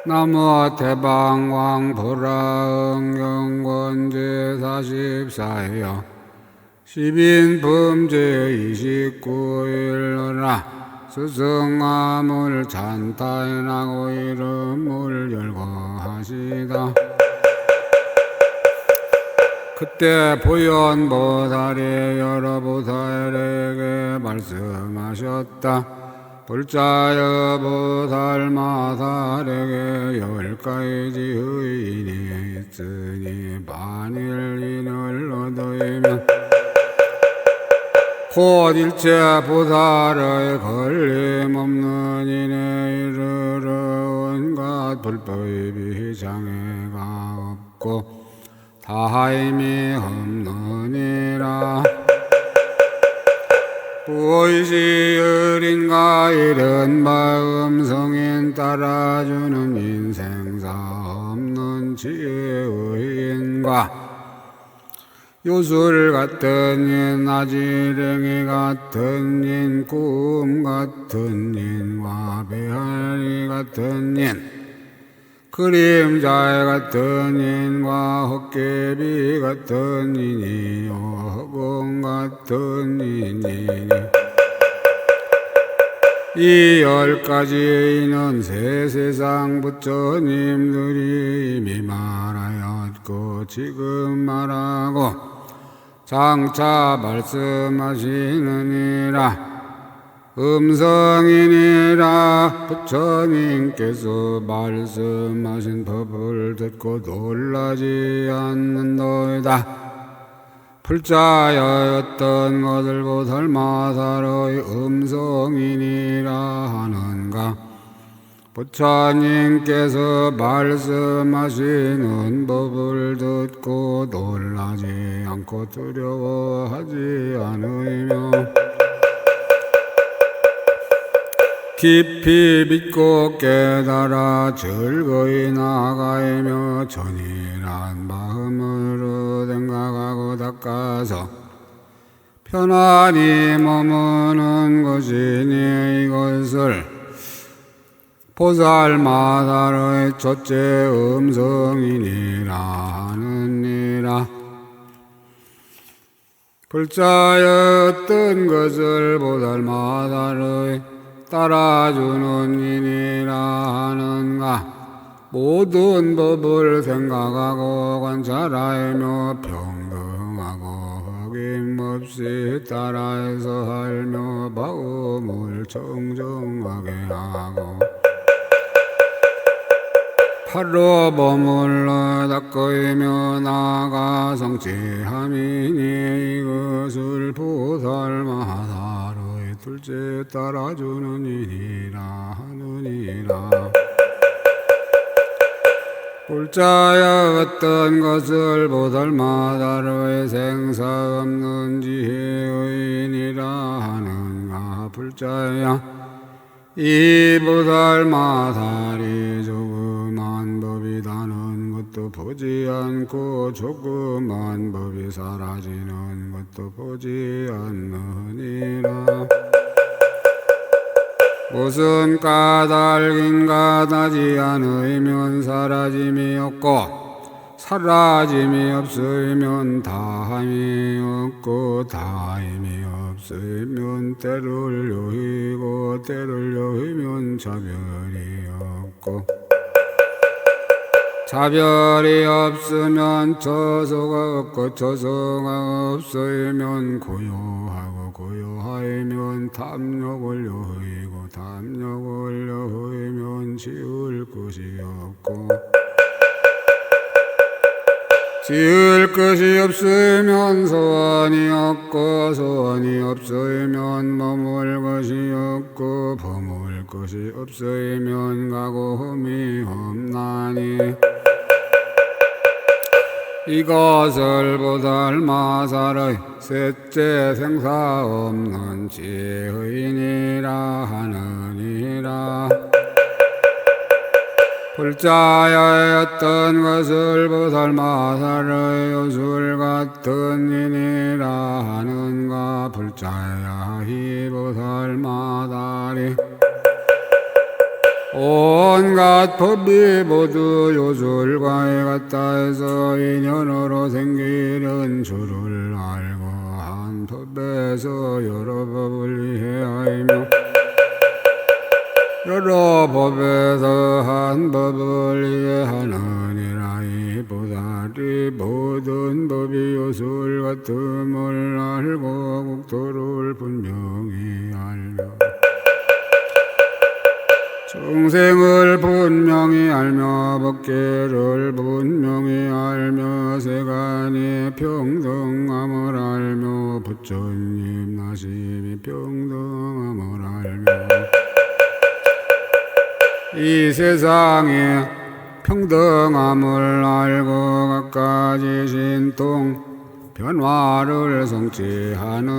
나무 대방왕 보라응경권 제44여 시빈 범죄 29일러라 스승함을 찬타인하고 이름을 열고 하시다. 그때 보현보살이 여러 보살에게 말씀하셨다. 불자여 보살마살에게 10가지 의인이 있으니 만일 인을 얻으면 곧 일체 보살의 걸림없는 인에 이르러 온갖 불법이 장애가 없고 다함이 없느니라. 보이시을인가 이른 마음 성인 따라주는 인생사 없는 지혜의인과 요술 같은 인 아지랭이 같은 인 꿈 같은 인과 배알이 같은 인 그림자 같은 인과 헛개비 같은 인이요 허공 같은 인이니 이 10가지 인은 세상 부처님들이 이미 말하였고 지금 말하고 장차 말씀하시느니라. 음성이니라. 부처님께서 말씀하신 법을 듣고 놀라지 않는도이다. 불자여 어떤 것을 보살마살의 음성이니라 하는가. 부처님께서 말씀하시는 법을 듣고 놀라지 않고 두려워하지 않으며 깊이 믿고 깨달아 즐거이 나아가며 전일한 마음으로 생각하고 닦아서 편안히 머무는 것이니 이것을 보살마살의 첫째 음성이니라 하느니라. 불자여 어떤 것을 보살마살의 따라주는 이니라 하는가. 모든 법을 생각하고 관찰하며 평등하고 어김없이 따라해서 하며 마음을 청정하게 하고 팔로 머물러 닦으며 나아가 성취함이니 이것을 보살마살의 둘째 따라주는 일이라 하느니라. 불자여 어떤 것을 보살마살의 생사 없는 지혜의인이라 하는가. 불자야 이 보살마살이 조그만 법이다는 것도 보지 않고 조그만 법이 사라지는 것도 보지 않느니라. 무슨 까닭인가. 나지 않으면 사라짐이 없고 사라짐이 없으면 다함이 없고 다함이 없으면 때를 여의고 때를 여의면 차별이 없고 차별이 없으면 처소가 없고 처소가 없으면 고요하고 고요하면 탐욕을 여의고 탐욕을 여의면 지을 것이 없고 지을 것이 없으면 소원이 없고 소원이 없으면 머물 것이 없고 머물 것이 없으면 가고험이 없나니 이것을 보살마살의 셋째 생사 없는 지혜의인이라 하느니라. 불자여 어떤 것을 보살마살의 요술 같은 인이라 하는가. 불자야 이 보살마살이 온갖 법이 모두 요술과에 같다 해서 인연으로 생기는 줄을 알고 한 법에서 여러 법을 이해하며 여러 법에서 한 법을 이해하느니라. 이 보살이 모든 법이 요술 같음을 알고 국토를 분명히 알며 중생을 분명히 알며 법계를 분명히 알며 세간이 평등함을 알며 부처님 나심이 평등함을 알며 이 세상에 평등함을 알고 갖가지 신통 변화를 성취하느니라.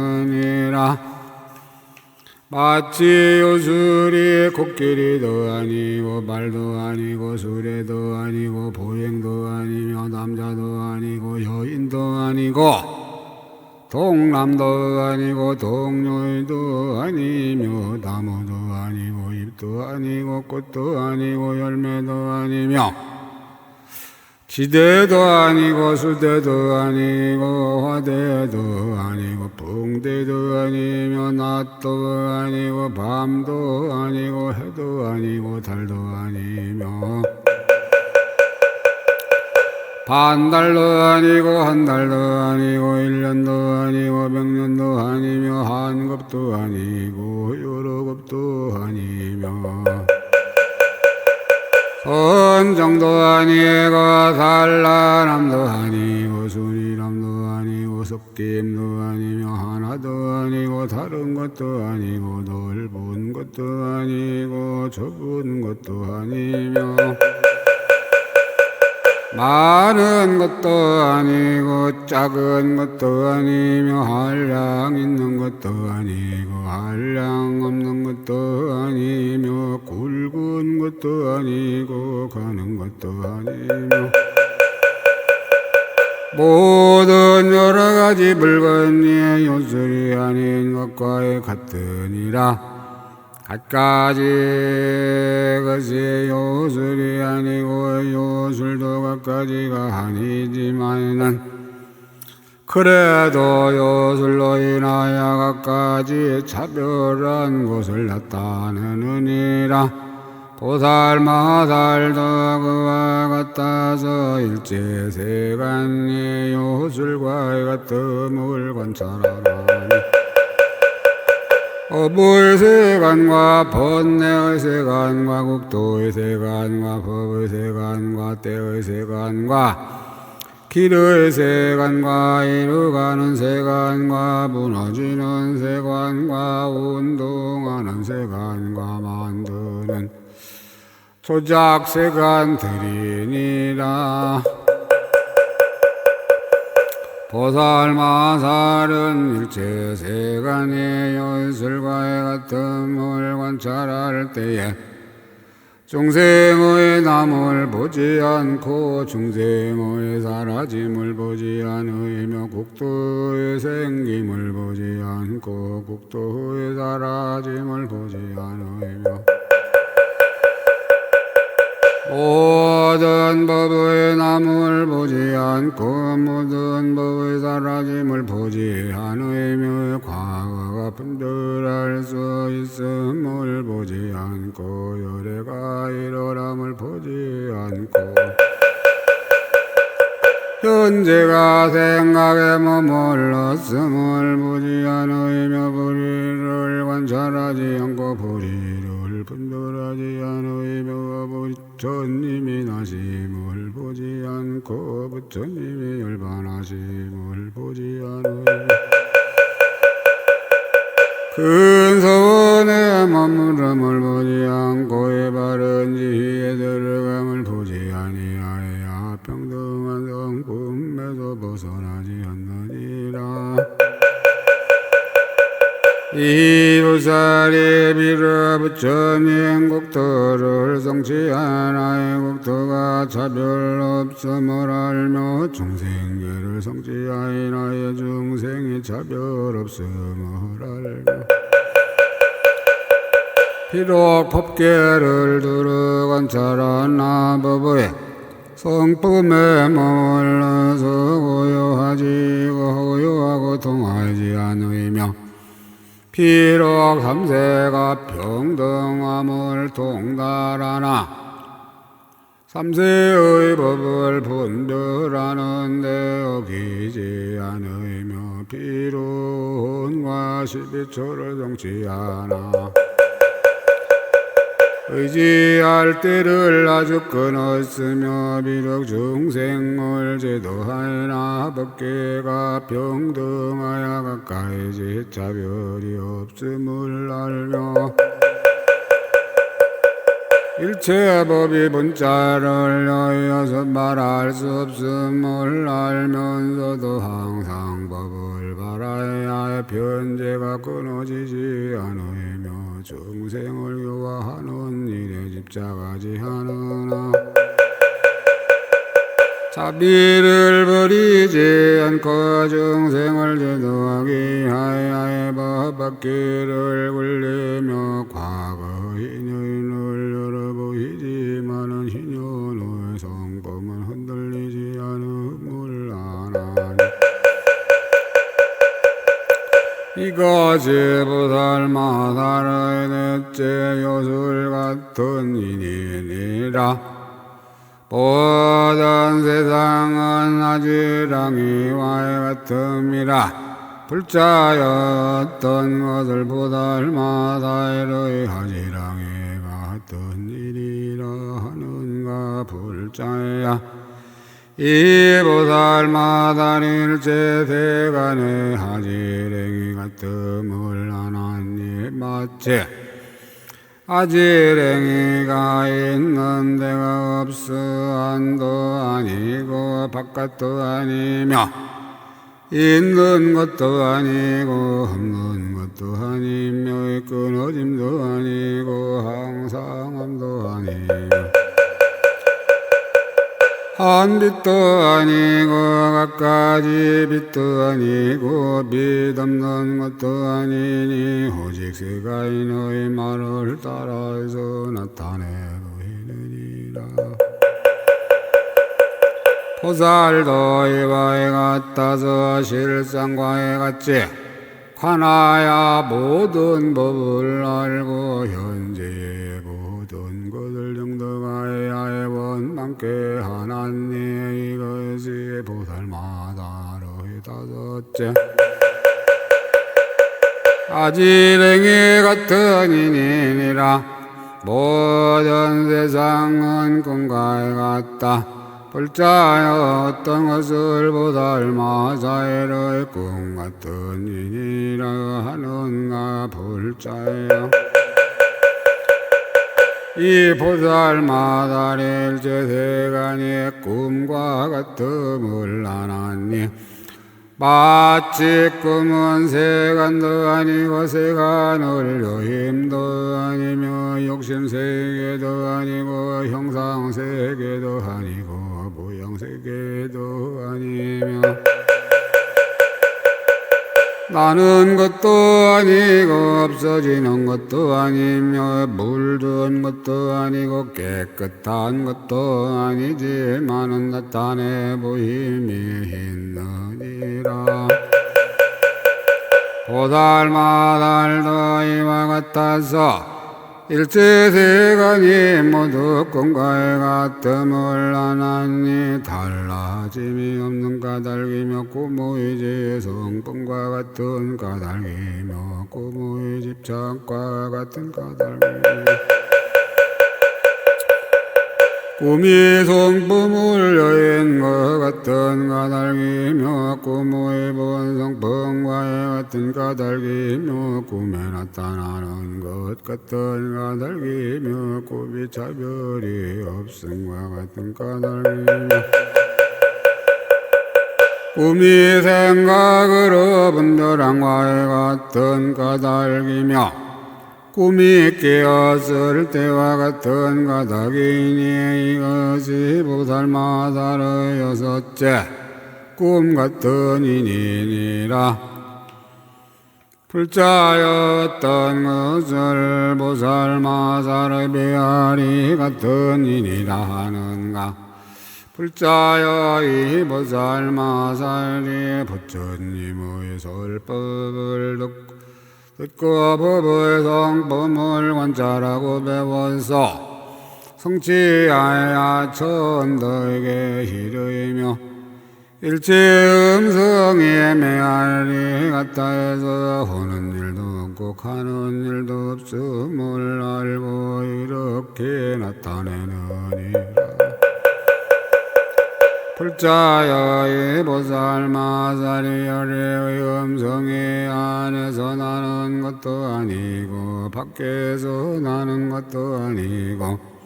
마치 요술이 코끼리도 아니고 말도 아니고 수레도 아니고 보행도 아니며 남자도 아니고 여인도 아니고 동남도 아니고 동료도 아니며 나무도 아니고 잎도 아니고 꽃도 아니고 열매도 아니며 지대도 아니고 수대도 아니고 화대도 아니고 붕대도 아니며 낮도 아니고 밤도 아니고 해도 아니고 달도 아니며 반달도 아니고 한 달도 아니고 1년도 아니고 100년도 아니며 한 겁도 아니고 여러 겁도 아니며 선정도 아니고 산란함도 아니고 순이람도 아니고 섞임도 아니며 하나도 아니고 다른 것도 아니고 넓은 것도 아니고 좁은 것도 아니며 많은 것도 아니고 작은 것도 아니며 한량 있는 것도 아니고 한량 없는 것도 아니며 굵은 것도 아니고 가는 것도 아니며 모든 여러 가지 물건이 요술이 아닌 것과의 같으니라. 갖가지 것이 요술이 아니고 요술도 갖가지가 아니지만은 그래도 요술로 인하여 갖가지 차별한 것을 나타내느니라. 보살 마살도 그와 같아서 일체세간의 요술과의 같음을 관찰하라니 업의 세간과 번뇌의 세간과 국토의 세간과 법의 세간과 때의 세간과 길의 세간과 이루가는 세간과 무너지는 세간과 운동하는 세간과 만드는 조작 세간들이니라. 보살 마살은 일체 세간의 요술과의 같음을 관찰할 때에 중생의 남을 보지 않고 중생의 사라짐을 보지 않으며 국토의 생김을 보지 않고 국토의 사라짐을 보지 않으며 모든 법의 남을 보지 않고 모든 법의 사라짐을 보지 않으며 과거가 분별할 수 있음을 보지 않고 열애가 일어남을 보지 않고 현재가 생각에 머물렀음을 보지 않으며 불의를 관찰하지 않고 불의를 분별하지 않으며 부처님이 나심을 보지 않고 부처님이 열반하심을 보지 않으며 큰 서원에 머무름을 보지 않고 이 바른 지혜에 들어감을 보지 아니하여 평등한 성품에서 벗어나지 않느니라. 이 보살이 비로 부처님 국토를 성취하나의 국토가 차별 없음을 알며 중생계를 성취하나의 중생이 차별 없음을 알며 비록 법계를 두루 관찰하나 법의 성품에 머물러서 고요하지 고요하고 통하지 않으며 비록 삼세가 평등함을 통달하나 삼세의 법을 분별하는데 어기지 않으며 비록 은과 십이초를 정치하나 의지할 때를 아주 끊었으며 비록 중생을 제도하나 법계가 평등하여 가까이지 차별이 없음을 알며 일체 법이 본자를 여여서 말할 수 없음을 알면서도 항상 법을 바라야 편제가 끊어지지 않으며 중생을 교화하는 일에 집착하지 않으나 자비를 버리지 않고 중생을 제도하기 하여 법받기를 굴리며 과거 인연을 열어 보이지만은 신연의 성품은 흔들리지 않음을 아나니 이것이 보살마다의 넷째 요술 같은 인이니라. 보던 세상은 아지랑이와 같음이라. 불자였던 것을 보살마다의 아지랑이 같은 일이라 하는가 불자야. 이 보살마다 일체 세간의 아지랭이 같음을 하나님 마치 아지랭이가 있는 데가 없어 안도 아니고 바깥도 아니며 있는 것도 아니고 없는 것도 아니며 끊어짐도 아니고 항상함도 아니고 한 빛도 아니고 갖가지 빛도 아니고 빛 없는 것도 아니니 오직 세가인의 말을 따라서 나타내 보이느니라. 보살도 이와에 같아서 실상과에 같이 관하야 모든 법을 알고 현재의 모든 것을 정덕하여야 원망께 하나님 이것이 보살마다의 다섯째 아지랭이 같은 인이니라. 모든 세상은 꿈과 같다. 불자여 어떤 것을 보살마다의 꿈 같은 인이라 하는가 불자여. 이 보살마다 일체 세간의 꿈과 같음을 아나니 마치 꿈은 세간도 아니고 세간을 여힘도 아니며 욕심세계도 아니고 형상세계도 아니고 무형세계도 아니며 나는 것도 아니고 없어지는 것도 아니며 물든 것도 아니고 깨끗한 것도 아니지만은 나타내 보임이 있느니라. 보살마달도 이와 같아서 일체 세간이 모두 꿈과 같음을 아나니 달라짐이 없는 까닭이며 꾸무이지 성품과 같은 까닭이며 꾸무이 집착과 같은 까닭이며 꿈이 성품을 여인 것 같은 까닭이며 꿈의 본성품과 같은 까닭이며 꿈에 나타나는 것 같은 까닭이며 꿈이 차별이 없음과 같은 까닭이며 꿈이 생각으로 분별함과 같은 까닭이며 꿈이 깨었을 때와 같은 까닭이니 이것이 보살마다의 여섯째 꿈 같은 인이니라. 불자였던 것을 보살마살의 배알이 같은 일이라 하는가. 불자여 이 보살마살이 부처님의 설법을 듣고 법의 성품을 관찰하고 배워서 성취하여 천도에게 이르이며 일체 음성의 메아리 같다 해서 하는 일도 없고 하는 일도 없음을 알고 이렇게 나타내느니라. 불자여 이 보살마살이 열의 음성의 안에서 나는 것도 아니고 밖에서 나는 것도 아니고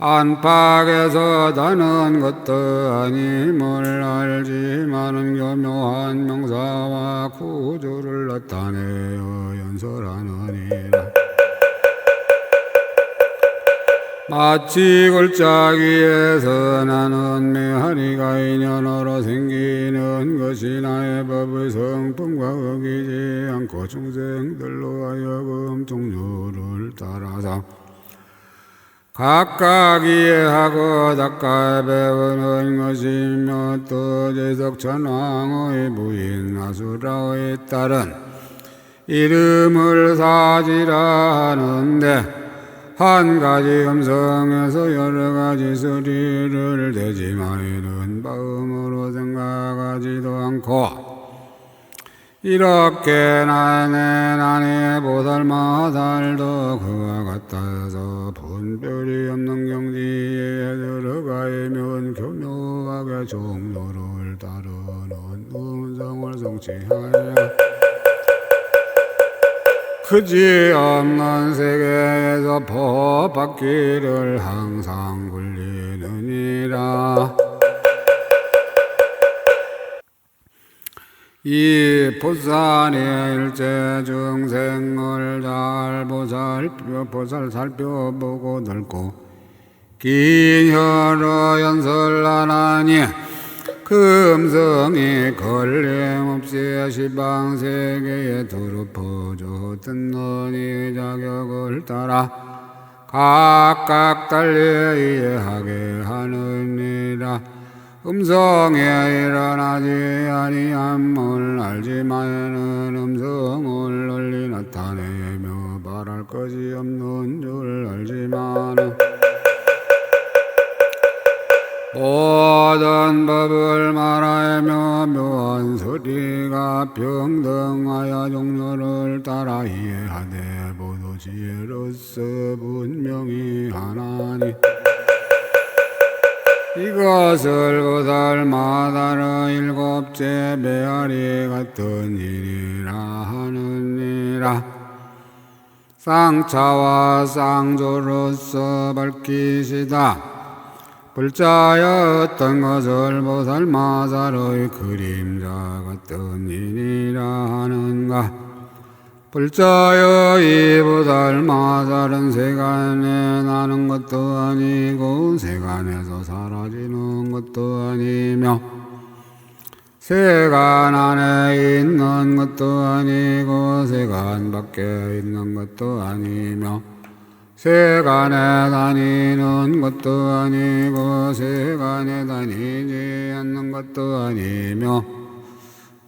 안팎에서 나는 것도 아님을 알지만은 교묘한 명사와 구조를 나타내어 연설하느니라. 마치 골짜기에서 나는 메아리가 인연으로 생기는 것이 나의 법의 성품과 어기지 않고 중생들로 하여금 종류를 따라서 각각 이해하고 닦아 배우는 것이며 또 제석천왕의 부인 아수라의 딸은 이름을 사지라 하는데 한 가지 음성에서 여러 가지 소리를 대지마이는 마음으로 생각하지도 않고 이렇게 나의 보살마살도 그와 같아서 분별이 없는 경지에 들어가면 교묘하게 종로를 따르는 음성을 성취하여 크지 없는 세계에서 법받기를 항상 굴리느니라. 이 보살의 일체 중생을 잘 살펴보고 넓고 긴 혀로 연설하나니 그 음성이 걸림없이 시방세계에 두루 퍼져 듣는 이 자격을 따라 각각 달리 이해하게 하느니라. 음성에 일어나지 아니함을 알지만은 음성을 널리 나타내며 말할 것이 없는 줄 알지만은 모든 법을 말하며 묘한 소리가 평등하여 종류를 따라 이해하되 모두 지혜로서 분명히 하나니 이것을 보살마살의 일곱째 메아리 같은 일이라 하느니라. 쌍차와 쌍조로서 밝히시다. 불자였던 것을 보살마살의 그림자 같은 일이라 하는가. 불자여 이 보살마살은 세간에 나는 것도 아니고 세간에서 사라지는 것도 아니며 세간 안에 있는 것도 아니고 세간 밖에 있는 것도 아니며 세간에 다니는 것도 아니고 세간에 다니지 않는 것도 아니며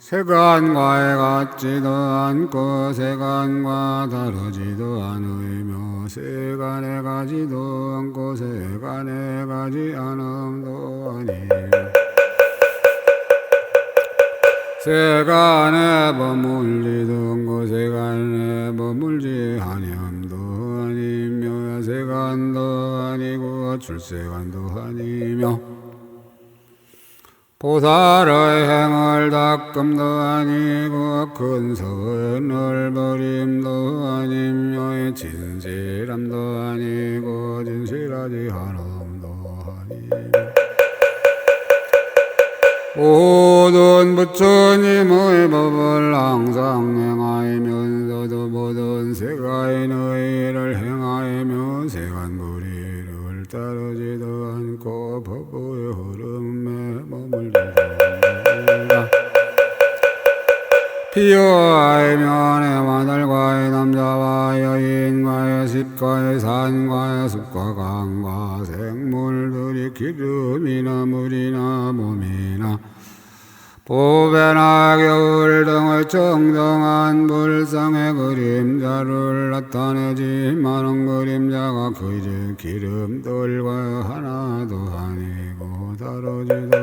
세간과에 같지도 않고 세간과 다르지도 않으며 세간에 가지도 않고 세간에 가지 않음도 아니며 세간에 머물리던 고 세간에 머물지 아니함도 아니며 세간도 아니고 출세간도 아니며 보살의 행을 닦음도 아니고 큰 선을 버림도 아니며 진실함도 아니고 진실하지 않음도 아니며 모든 부처님의 법을 항상 행하면서도 모든 세간의 일을 행하며 세간무리를 따르지도 않고 법의 흐름에 머물리고 있느니라. 비유와의 면의 마들과의 남자와 여인과의 습과의 산과의 숲과 강과 생물들이 기름이나 물이나 몸이나 보배나 겨울 등의 정정한 불상의 그림자를 나타내지만은 그림자가 그저 기름들과 하나도 아니고 다르지도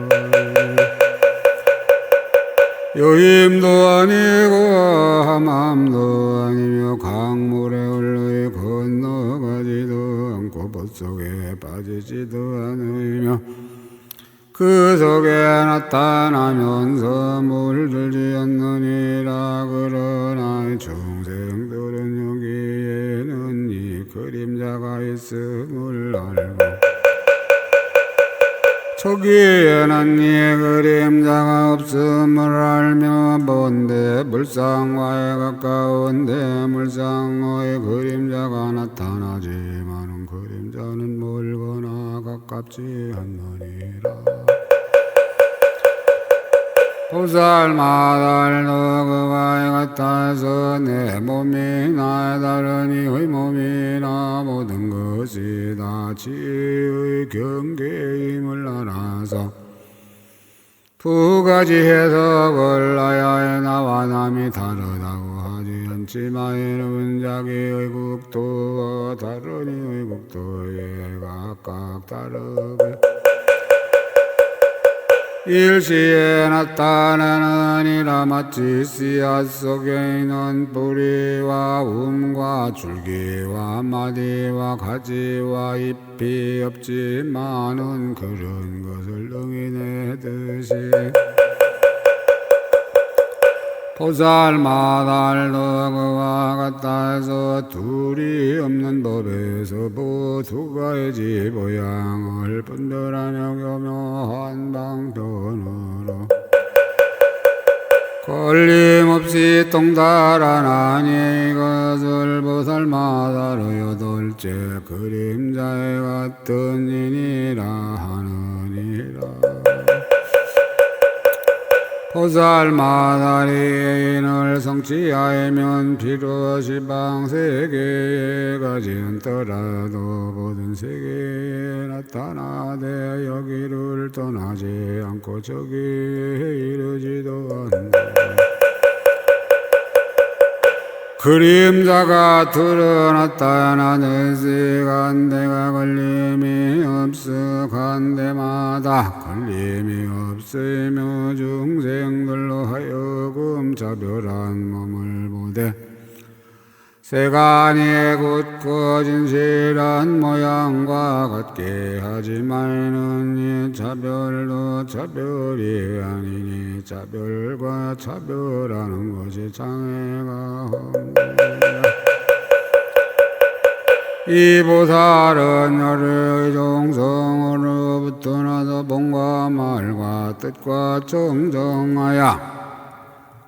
여임도 아니고 함암도 아니며 강물에 흘러 건너가지도 않고 뱃속에 빠지지도 않으며 그 속에 나타나면서 물들지 않느니라. 그러나 중생들은 여기에는 이 그림자가 있음을 알고 저기에는 이 그림자가 없음을 알며 본데 물상과에 가까운데 물상의 그림자가 나타나지만은 그림자는 멀거나 가깝지 않느니라. 보살마다 그와에 같아서 내 몸이 나의 다른 이의 몸이나 모든 것이 다 지의 경계임을 알아서 두 가지 해석을 하여에 나와 남이 다르다고 하지 않지만은 자기의 국도와 다른 이의 국도에 각각 다르게 일시에 나타나느니라. 마치 씨앗 속에 있는 뿌리와 움과 줄기와 마디와 가지와 잎이 없지만은 그런 것을 능히 내듯이 보살마다 그와 같다 해서 둘이 없는 법에서 두 가지 모양을 분별하며 교묘한 방편으로 걸림없이 통달하나니 이것을 보살마다로 여덟째 그림자에 같은 이니라 하느니라. 보살마다리 인을 성취하면 비로시 방세계에 가지 않더라도 모든 세계에 나타나되 여기를 떠나지 않고 저기에 이르지도 않는다. 그림자가 드러났다는 시간 내가 걸림이 없어 간데마다 걸림이 없으며 중생들로 하여금 자별한 몸을 보되 세간이 굳고 진실한 모양과 같게 하지만은 이 자별도 자별이 아니니 자별과 자별하는 것이 장애가 없느니라. 이 보살은 여러 종성으로부터 나서 본과 말과 뜻과 정정하여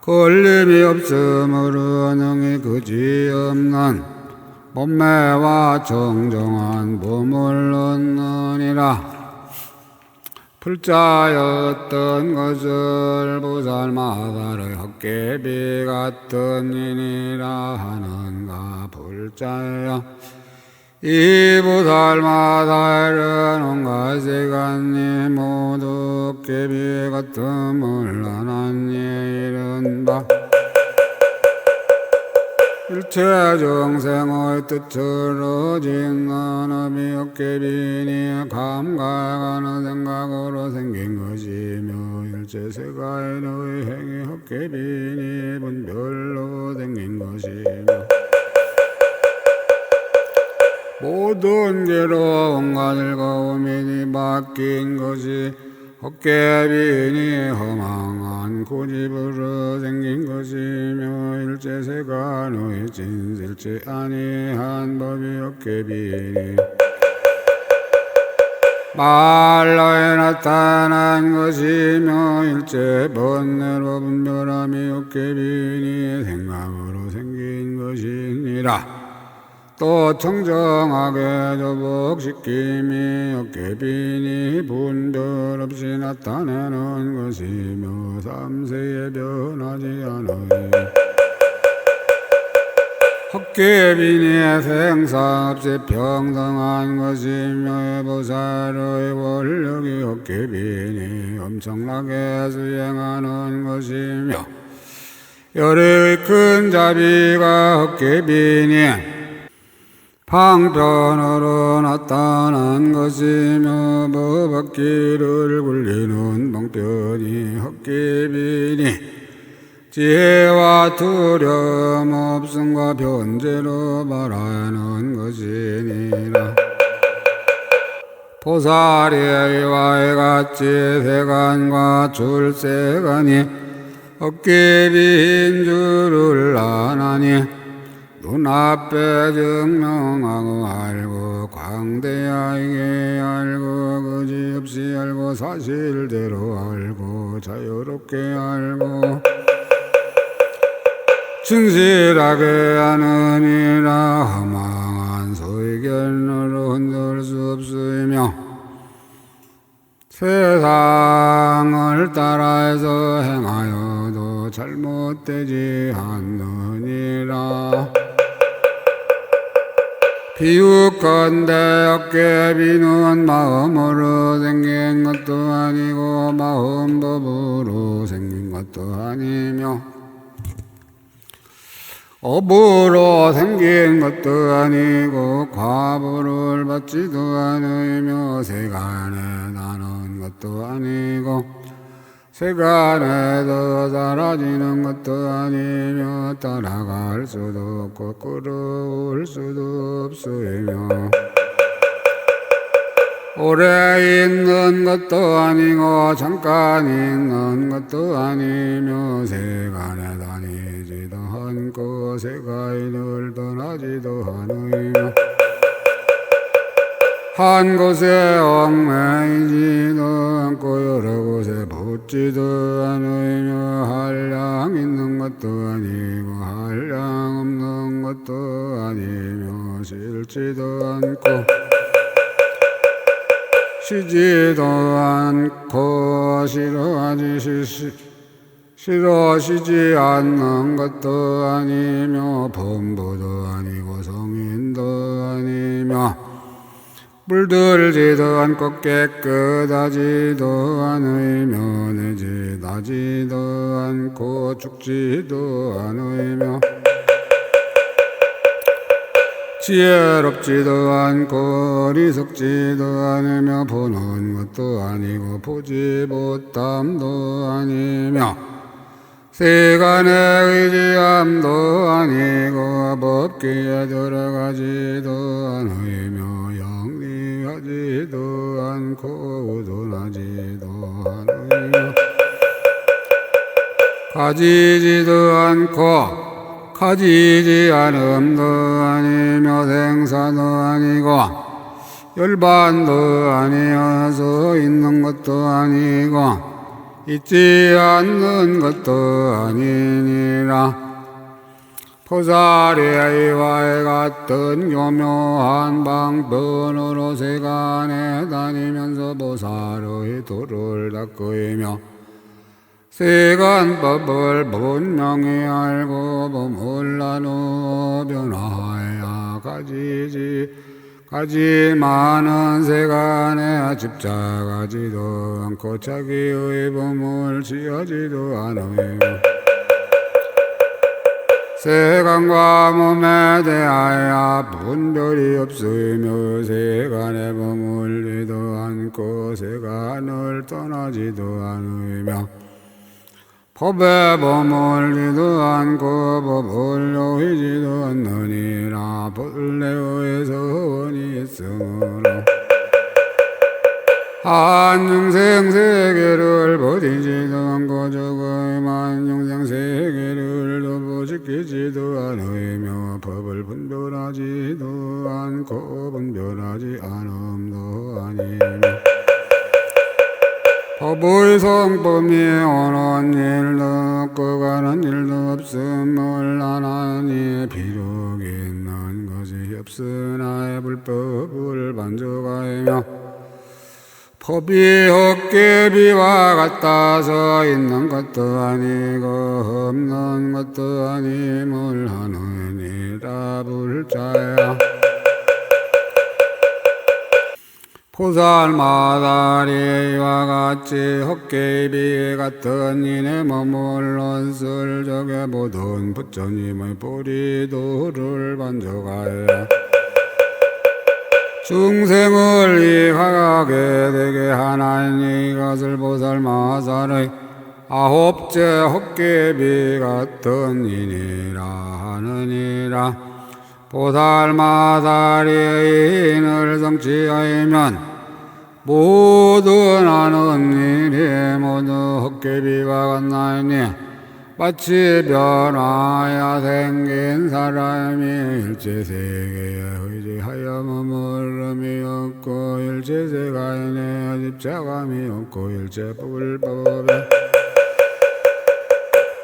걸림이 없으므로 능히 그지없는 몸매와 정정한 몸을 얻느니라. 불자였던 것을 보살마다의 헛개비 같은 이니라 하는가. 불자여 이 보살마다의 온갖 세간이 모두 헛개비 같음을 하나니 이른바 일체 정생의 뜻으로 짓는 업이 헛개비니 감각하는 생각으로 생긴 것이며 일체 세간의 행위 헛개비니 분별로 생긴 것이며 모든 괴로 온갖 즐거움이 바뀐 것이 헛개비니 허망한 고집으로 생긴 것이며 일체 세간의 진실치 아니한 법이 헛개비니 말로에 나타난 것이며 일체 번뇌로 분별함이 헛개비니 생각으로 생긴 것이니라. 또 청정하게 조복시킴이 어깨비니 분별 없이 나타내는 것이며 삼세에 변하지 않으니 헛개비니 생사 없이 평등한 것이며 보살의 원력이 헛개비니 엄청나게 수행하는 것이며 열의 큰 자비가 헛개비니 방편으로 나타난 것이며 법악기를 굴리는 방편이 헛개비니 지혜와 두려움 없음과 변제로 말하는 것이니라. 보살이 이와 같이 세간과 출세간이 헛개비인 줄을 아나니 눈앞에 증명하고 알고 광대하게 알고 거짓없이 알고 사실대로 알고 자유롭게 알고 충실하게 하느니라. 허망한 소의견으로 흔들 수 없으며 세상을 따라서 행하여도 잘못되지 않느니라. 비유컨대 헛개비는 마음으로 생긴 것도 아니고 마음법으로 생긴 것도 아니며 업으로 생긴 것도 아니고 과보를 받지도 않으며 세간에 나는 것도 아니고 세간에도 사라지는 것도 아니며 따라갈 수도 없고 끌어올 수도 없으며 오래 있는 것도 아니고 잠깐 있는 것도 아니며 세간에 다니지도 않고 세간을 떠나지도 않으며 한 곳에 얽매이지도 않고 여러 곳에 붙지도 않으며 한량 있는 것도 아니고 한량 없는 것도 아니며 싫지도 않고 쉬지도 않고 싫어지지 않는 것도 아니며 범부도 아니고 성인도 아니며 물들지도 않고 깨끗하지도 않으며 내지 나지도 않고 죽지도 않으며 지혜롭지도 않고 어리석지도 않으며 보는 것도 아니고 보지 못함도 아니며 세간의 의지함도 아니고 법기에 들어가지도 않으며 영리하지도 않고 우둔하지도 않으며 가지지도 않고 가지지 않음도 아니며 생사도 아니고 열반도 아니어서 있는 것도 아니고 있지 않는 것도 아니니라. 보살이 이와 같은 교묘한 방편으로 세간에 다니면서 보살의 도를 닦으며 세간법을 분명히 알고 법을 나누어 변화하여 가지만은 세간에 집착하지도 않고 자기의 법을 지하지도 않으며 세간과 몸에 대하여 분별이 없으며 세간에 머물지도 않고 세간을 떠나지도 않으며 법에 머물지도 않고 법을 요히지도 않느니라. 본래의 서원이 있으므로 한 중생 세계를 버리지도 않고 적의 만중생 세계를 도보시키지도 않으며 법을 분별하지도 않고 분별하지 않음도 아니며 법의 성품이 오는 일도 없고 가는 일도 없음을 아나니 비록 있는 것이 없으나 불법을 반죽하며 법이 헛개비와 같아서 있는 것도 아니고 없는 것도 아님을 하느니라. 불자야 보살마다리와 같이 헛개비 같은 이네 머물렀을 적에 모든 부처님의 뿌리도를 반죽하여 중생을 이하게 되게 하나니 이것을 보살마살의 아홉째 헛개비 같은 이니라 하느니라. 보살마다리의 인을 성취하면 모든 하는 일이 모두 헛개비와 같나니 마치 변화야 생긴 사람이 일체세계에 의지하여 머무름이 없고 일체세간에 집착함이 없고 일체불법에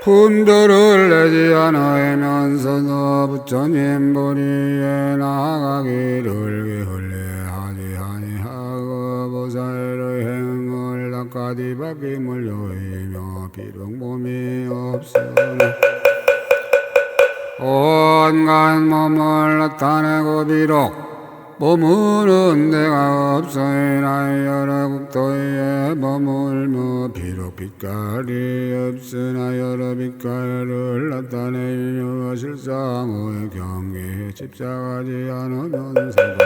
분별을 내지 않으면서도 부처님 보리에 나아가기를 기울레하지 아니하고 보살의 행을 닦아디 바뀜을 요이며 비록 몸이 없으나 온갖 몸을 나타내고 비록 머무는 데가 없으나 여러 국토에 머물며 비록 빛깔이 없으나 여러 빛깔을 나타내며 실상의 경계에 집착하지 않으면서도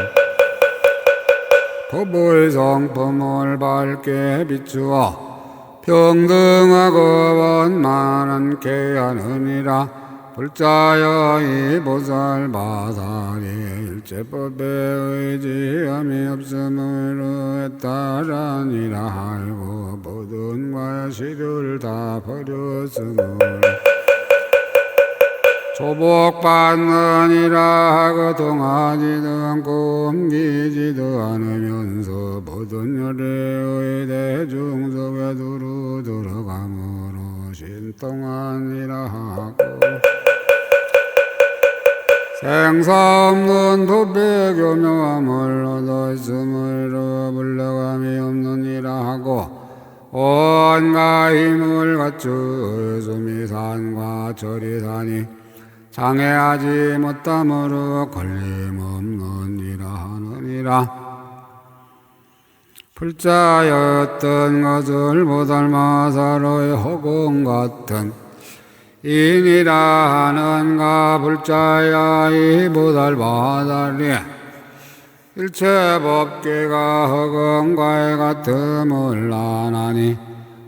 법의 성품을 밝게 비추어 평등하고 원만하게 하느니라. 불자여 이 보살마다리 일체법에 의지함이 없음으로 따라니라 알고 모든 과실을 다 버렸으므로 조복받느니라 하고 동하지도 않고 옮기지도 않으면서 모든 열의 대중 속에 두루 들어감으로 신통하니라 하고 생사 없는 도배 교묘함을 얻어 있으므로 물러감이 없느니라 하고 온갖 힘을 갖추어 숨이 산과 절이 사니 장애하지 못함으로 걸림없느니라 하느니라. 불자였던 것을 보살마사로의 허공 같은 인이라 하는가. 불자야 이 보살마다리 일체 법계가 허공과에 같음을 아나니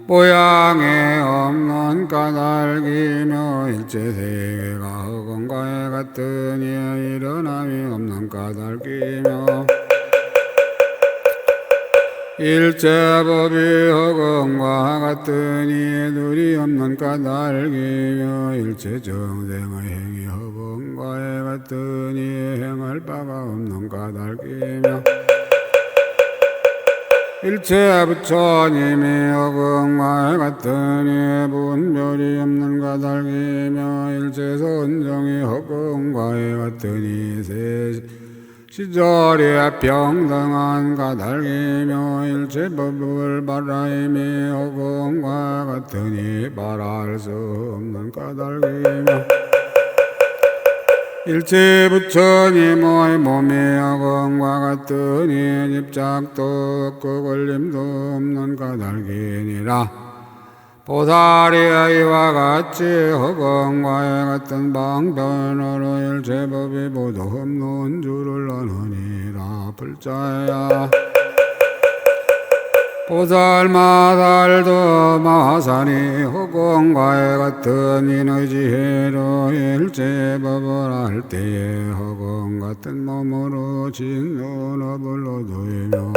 모양에 없는 까닭이며 일체 세계가 허공과에 같으니 일어남이 없는 까닭이며 일체 법이 허공과 같으니 둘이 없는 까닭이며 일체 정생의 행위 허공과에 같으니 행할 바가 없는 까닭이며 일체 부처님이 허공과에 같으니 분별이 없는 까닭이며 일체 선정이 허공과에 같으니 시절에 평등한 까닭이며 일체 법을 바라임이 허공과 같으니 바랄 수 없는 까닭이며 일체 부처님의 몸이 허공과 같으니 집착도 없고 걸림도 없는 까닭이니라. 보살이 이와 같이 허공과에 같은 방편으로 일체 법이 모두 없는 줄을 아느니라. 불자야 보살마살도 마산이 허공과에 같은 인의 지혜로 일체 법을 할 때에 허공 같은 몸으로 진노업을 얻으며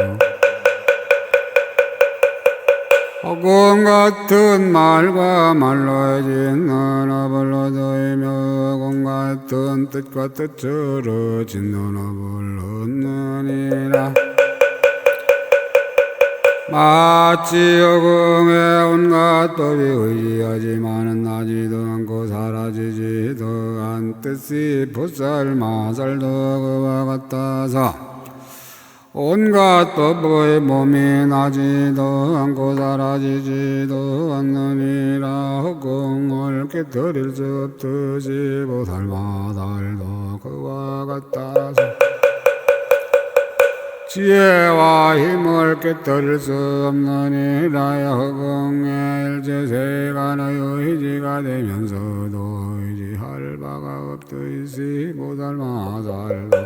허공 같은 말과 말로 진노업을 얻으며 허공 같은 뜻과 뜻으로 진노업을 얻느니라. 마치 허공에 온갖 법이 의지하지만은 나지도 않고 사라지지도 않듯이 보살마살도 그와 같아서 온갖 법의 몸이 나지도 않고 사라지지도 않느니라. 허공을 깨뜨릴 수 없듯이 보살마살도 그와 같아서 지혜와 힘을 깨뜨릴 수 없느니라. 허공의 일체세간의 의지가 되면서도 의지할 바가 없듯이 보살마살도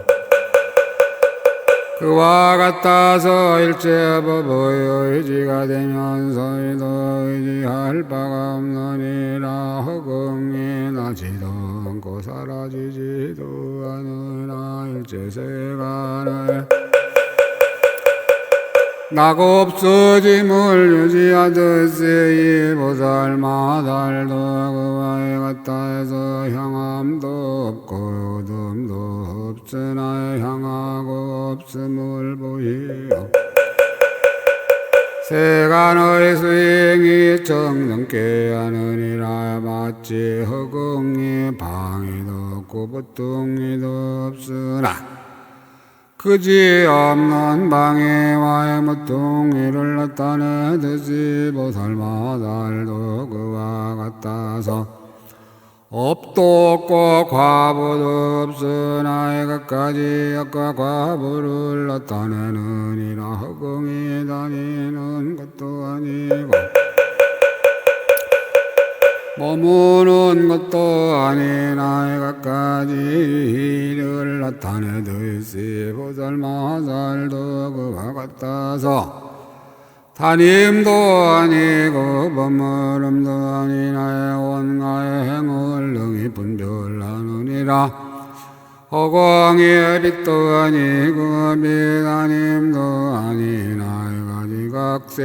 그와 같아서 일체법의 의지가 되면서도 의지할 바가 없느니라. 허공이 나지도 않고 사라지지도 않으나 일체세간의 나고 없어짐을 유지하듯이 이 보살마살도 그와 같아서 향함도 없고 어둠도 없으나 향하고 없음을 보이오. 세간의 수행이 정정케 하느니라. 마치 허공이 방위도 없고 보통이도 없으나 그지 없는 방해와의 무통이를 나타내듯이 보살마살도 그와 같아서 업도 없고 과보도 없으나 이것까지 업과 과보를 나타내느니라. 허공이 다니는 것도 아니고 머무는 것도 아니나 이것까지 일을 나타내듯이 보살마살도 그와 같아서 다님도 아니고 머무름도 아니나 온갖 행을 능히 분별하느니라. 허공의 빛도 아니고 빛아님도 아니나 각세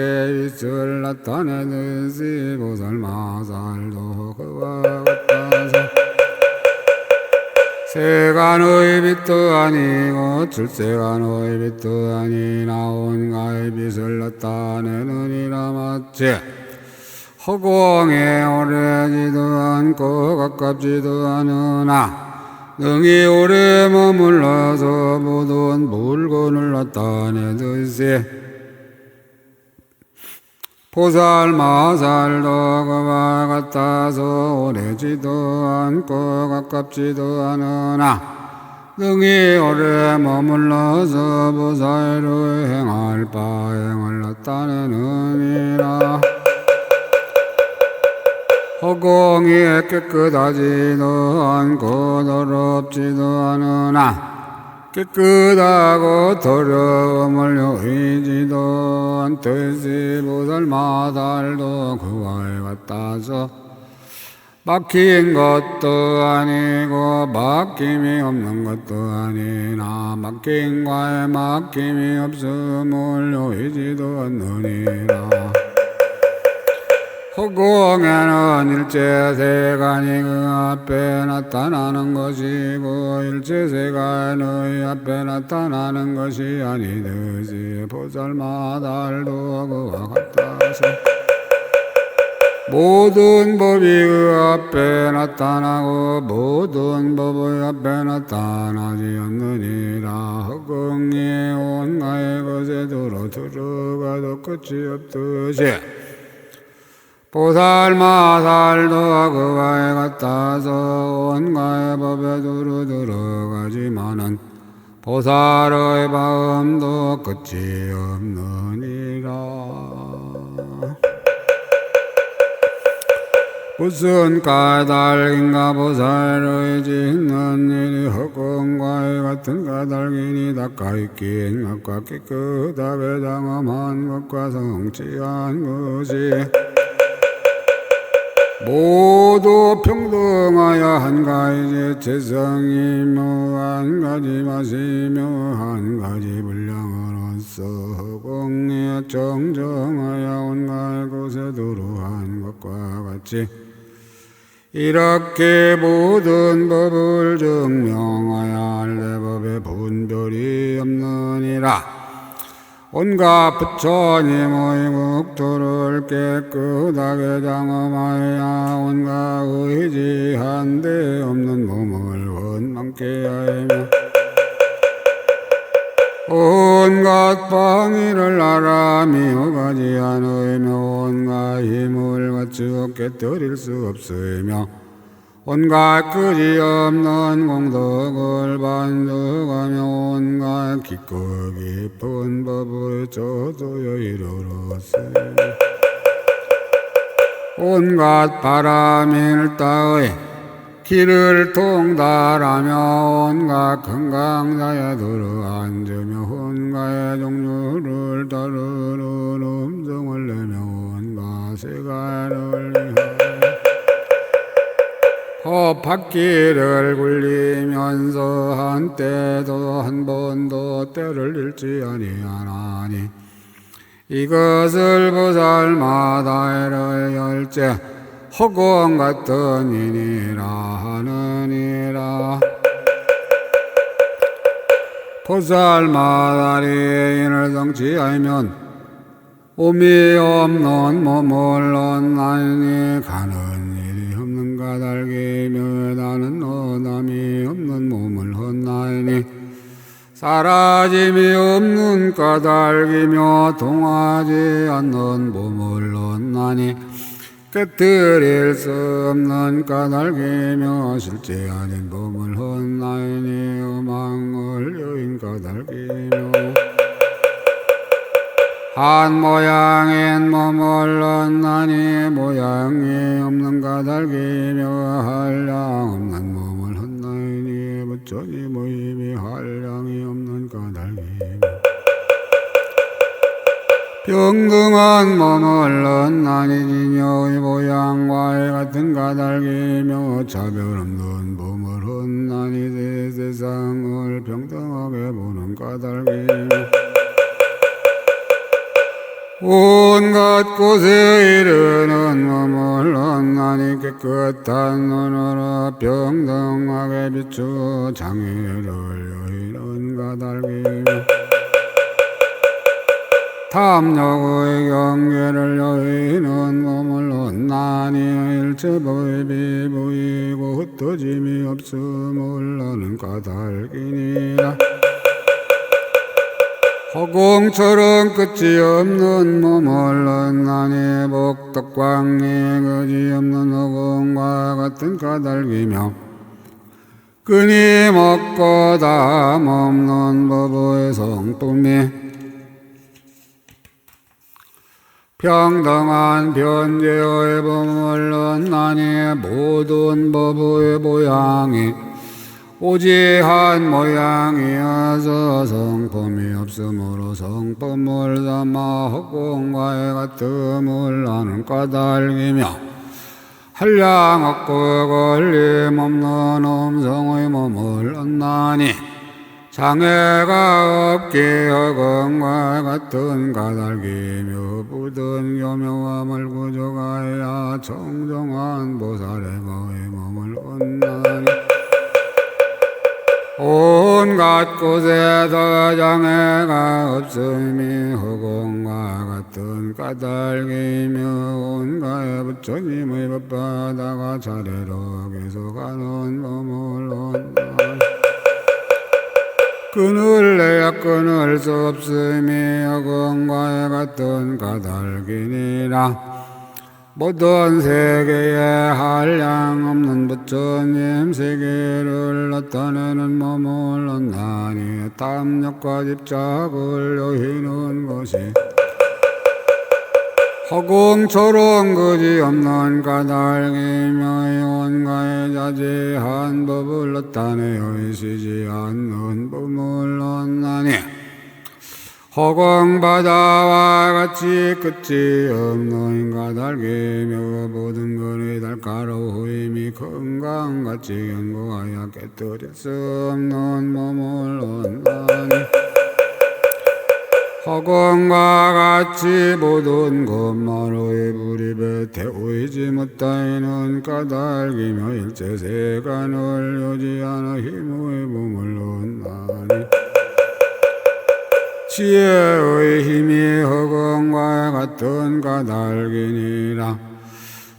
빛을 나타내듯이 보살마살도 그와 같아서 세간의 빛도 아니고 출세간의 빛도 아니나 온갖 빛을 나타내느니라. 마치 허공에 오래지도 않고 가깝지도 않으나 능히 오래 머물러서 모든 물건을 나타내듯이 보살마살도 그와 같아서 오래지도 않고 가깝지도 않으나 능히 오래 머물러서 보살을 행할 바 행을 나타내느니라. 허공이 깨끗하지도 않고 더럽지도 않으나 깨끗하고 더러움을 여의지도 않듯이 보살마살도 그와 같아서 막힌 것도 아니고 막힘이 없는 것도 아니나 막힘과의 막힘이 없음을 여의지도 않느니라. 허공에는 일체세간이 그 앞에 나타나는 것이고 일체세간의 앞에 나타나는 것이 아니듯이 보살마살도 그와 같아서 모든 법이 그 앞에 나타나고 모든 법의 앞에 나타나지 않느니라. 허공이 온갖 것에 들어가도 끝이 없듯이 보살마살도 그와 같아서 온갖 법에 들어가지만은 보살의 마음도 끝이 없느니라. 무슨 까닭인가 보살의 짓는 일이 허공과 같은 까닭이니 닦아있긴 것과 깨끗하게 장엄한 것과 성취한 것이 모두 평등하여 한 가지 재성이며 한 가지 맛이며 한 가지 분량으로서 허공에 정정하여 온갖 곳에 들어한 것과 같이 이렇게 모든 법을 증명하여 할 내 법에 분별이 없느니라. 온갖 부처님의 국토를 깨끗하게 장엄하여 온갖 의지한 데 없는 몸을 원망케 하며 온갖 방위를 나라며 가지 않으며 온갖 힘을 갖추어 깨뜨릴 수 없으며 온갖 그지없는 공덕을 반죽하며 온갖 깊고 깊은 법을 저도여 이르렀으며 온갖 바람일 따의 길을 통달하며 온갖 건강자에 들어앉으며 온갖 종류를 따르는 음성을 내며 온갖 세간을 위하여 바퀴를 굴리면서 한때도 한 번도 때를 잃지 아니하나니 이것을 보살마다 해를 열째 허공 같은 이니라 하느니라. 보살마다 이인을 성취하면 오미 없는 몸을 얻나니 가는 일이 없는 까닭이며 나는 어남이 없는 몸을 얻나니 사라짐이 없는 까닭이며 동하지 않는 몸을 얻나니 깨뜨릴 수 없는 까닭이며 실제 아닌 몸을 얻나니 어망을 여인 까닭이며 한 모양인 몸을 얻나니 모양이 없는 까닭이며 한량 없는 몸을 얻나니 부처님 모임이 한량이 없는 까닭이며 평등한 몸을 얻나니 진여의 모양과 같은 까닭이며 차별 없는 몸을 얻나니 세상을 평등하게 보는 까닭이며 온갖 곳에 이르는 몸을 얻나니 깨끗한 눈으로 평등하게 비추어 장애를 여의는 까닭이며 탐욕의 경계를 여의는 몸을 얻나니 일체보이 비보이고 흩어짐이 없음을 아는 까닭이니라. 허공처럼 끝이 없는 몸을 얻나니 복덕광이 그지없는 허공과 같은 까닭이며 끊임없고 다함없는 법의 성품이 평등한 변제의 법을 얻나니 모든 법의 모양이 오직 한 모양이어서 성품이 없으므로 성품을 삼아 허공과의 같음을 아는 까닭이며 한량 없고 걸림없는 음성의 몸을 얻나니 장애가 없게 허공과 같은 까닭이며 부든 교묘함을 구족하여 청정한 보살의 몸을 얻나니 온갖 곳에서 장애가 없음이 허공과 같은 까닭이며 온갖 부처님의 법바다가 차례로 계속하는 몸을 얻나니 끊을 내야 끊을 수 없음이 허공과 같은 까닭이니라. 모든 세계에 한량 없는 부처님 세계를 나타내는 몸을 얻나니 탐욕과 집착을 여히는 것이 허공처럼 그지없는 까닭이며 온갖 자제한 법을 나타내어 있지 않는 법을 얻나니 허공바다와 같이 끝이 없는 까닭이며 모든 것의 달가로움이 건강같이 견고하여 깨뜨릴 수 없는 몸을 얻나니 허공과 같이 모든 것만의 불입에 태우지 못하는 까닭이며 일체 세간을 유지하는 힘의 몸을 얻나니 지혜의 힘이 허공과 같은 까닭이니라.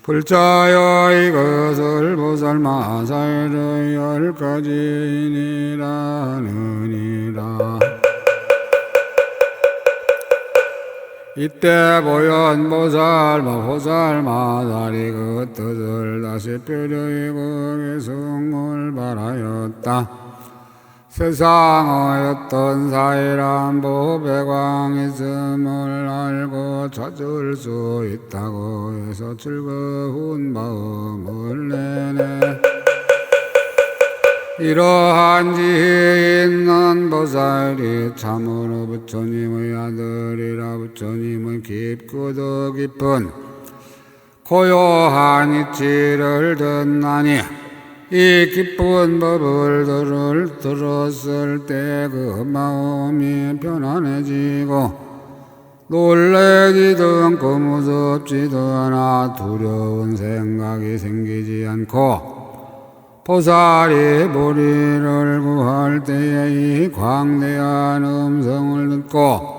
불자여 이것을 보살마살의 10가지이니라 하느니라. 이때 보현 보살마살이 그 뜻을 다시 뼈저이고 개성을 바라였다. 세상의 어떤 사이란 보배광 있음을 알고 찾을 수 있다고 해서 즐거운 마음을 내네. 이러한 지혜 있는 보살이 참으로 부처님의 아들이라. 부처님은 깊고도 깊은 고요한 이치를 듣나니 이 기쁜 법을 들었을 때 그 마음이 편안해지고 놀래지도 않고 무섭지도 않아 두려운 생각이 생기지 않고 보살이 보리를 구할 때에 이 광대한 음성을 듣고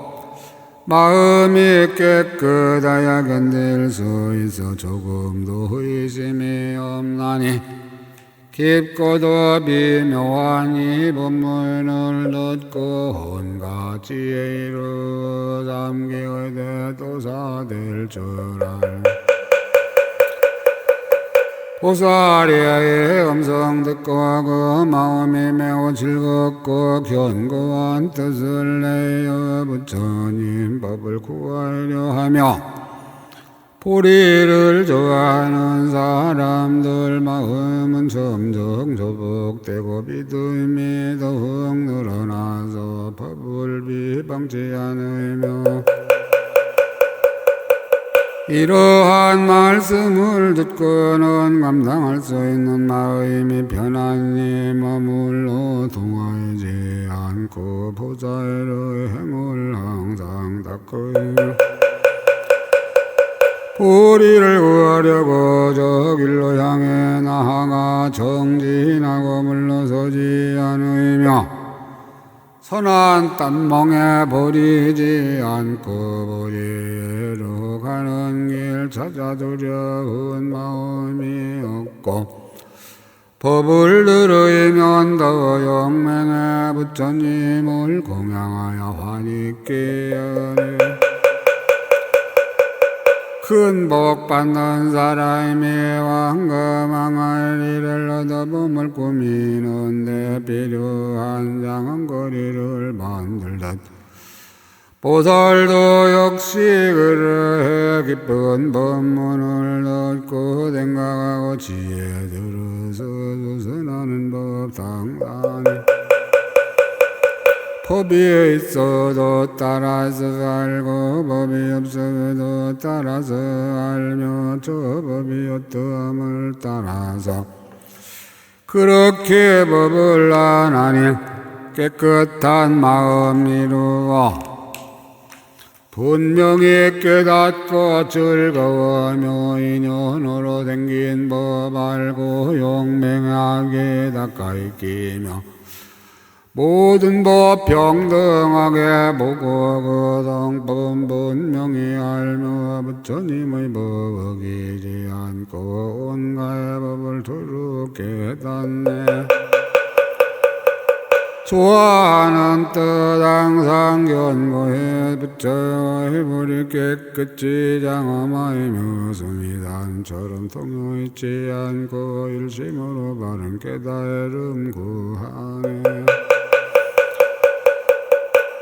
마음이 깨끗하여 견딜 수 있어 조금도 의심이 없나니 깊고도 미묘한 이 법문을 듣고 온갖 지혜로 잠기의 대도사될 줄 알고 보살의 음성 듣고 그 마음이 매우 즐겁고 견고한 뜻을 내어 부처님 법을 구하려 하며 보리를 좋아하는 사람들 마음은 점점 조복되고 믿음이 더욱 늘어나서 법을 비방치 않으며 이러한 말씀을 듣고는 감당할 수 있는 마음이 편안히 머물러 동하지 않고 보살의 행을 항상 닦으며 보리를 구하려고 저 길로 향해 나아가 정진하고 물러서지 않으며 선한 땀멍에 버리지 않고 보리로 가는 길 찾아 두려운 마음이 없고 법을 들으면 더 영맹의 부처님을 공양하여 환희께 하네. 큰 복 받는 사람이 왕금왕할 일을 얻어 봄을 꾸미는데 필요한 장엄거리를 만들듯 보살도 역시 그러해 깊은 법문을 듣고 생각하고 지혜 들어서 수선하는 법 당당히 법이 있어도 따라서 알고 법이 없어도 따라서 알며 저 법이 어떠함을 따라서 그렇게 법을 안하니 깨끗한 마음 이루어 분명히 깨닫고 즐거워하며 인연으로 생긴 법 알고 용맹하게 가까이 끼며 모든 법 평등하게 보고 그 성품 분명히 알며 부처님의 법이지 않고 온갖 법을 두루 깨닫네. 좋아하는 뜻 항상 견고해 부처의 불이 깨끗이 장엄하며 수미단처럼 통요있지 않고 일심으로 바른 깨달음 구하네.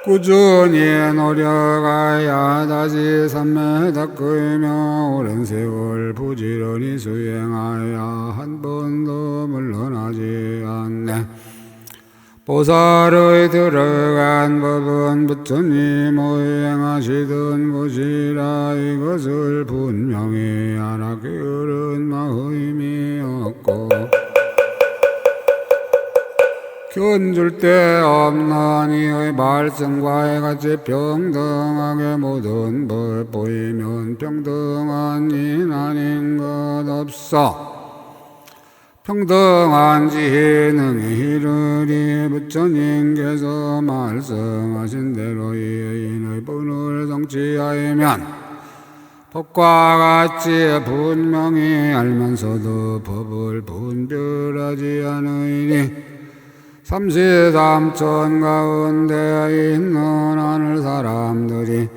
꾸준히 노력하여 다시 삼매 닦으며 오랜 세월 부지런히 수행하여 한 번도 물러나지 않네. 보살의 들어간 법은 부처님 오행하시던 곳이라 이것을 분명히 알아 게으른 마음이 없고 견줄 데 없는 이의 말씀과 같이 평등하게 모든 법 보이면 평등한 인 아닌 것 없어. 평등한 지능에 이르리 부처님께서 말씀하신 대로 이인의 본을 성취하이면 법과 같이 분명히 알면서도 법을 분별하지 않으니 삼시삼천 가운데 있는 하늘 사람들이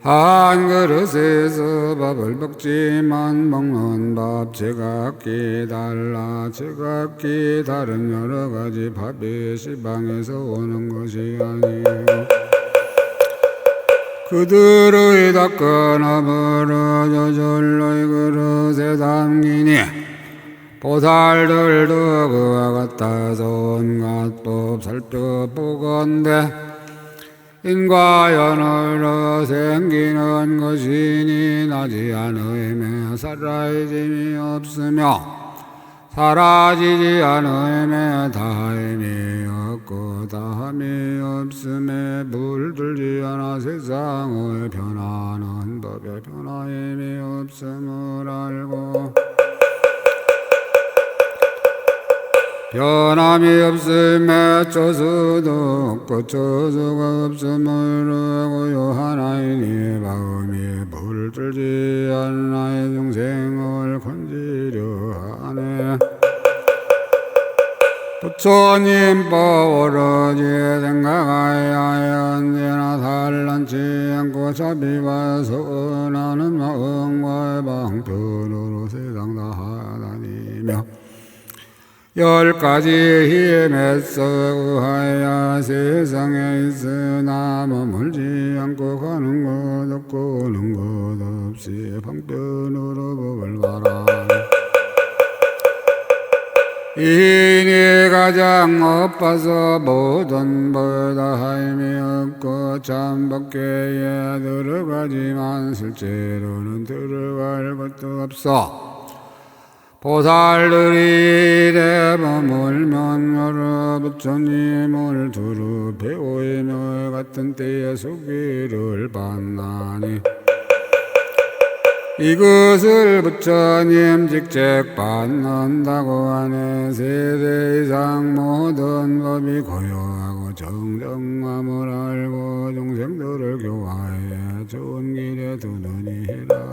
한 그릇에서 밥을 먹지만 먹는 밥 제각기 달라 제각기 다른 여러 가지 밥이 시방에서 오는 것이 아니에요. 그들의 닦아나버려 저절로의 그릇에 담기니 보살들도 그와 같아서 온갖 법 살펴보건대 인과연으로 생기는 것이니 나지 않으며 사라짐이 없으며 사라지지 않으며 다함이 없고 다함이 없음에 물들지 않아 세상의 변화는 법의 변화임이 없음을 알고 변함이 없음에 저수도 없고 저수가 없음을 알고 하나이니 마음이 물들지 않나의 중생을 건지려 하네. 부처님 오로지 생각하여 언제나 산란치 않고 자비와 선하는 마음과 방편으로 세상 다하다니며 10가지 힘에 써하여 세상에 있으나 머물지 않고 가는 것 없고 오는 것 없이 방편으로 법을 말하네. 이인이 가장 높아서 모든 보다 하임이 없고 참 밖에 들어가지만 실제로는 들어갈 것도 없어. 보살들이 이래 머물면 여러 부처님을 두루 배우이며 같은 때에 수기를 받나니 이것을 부처님 직접 받는다고 하네. 세대 이상 모든 법이 고요하고 정정함을 알고 중생들을 교화해 좋은 길에 두느니 해라.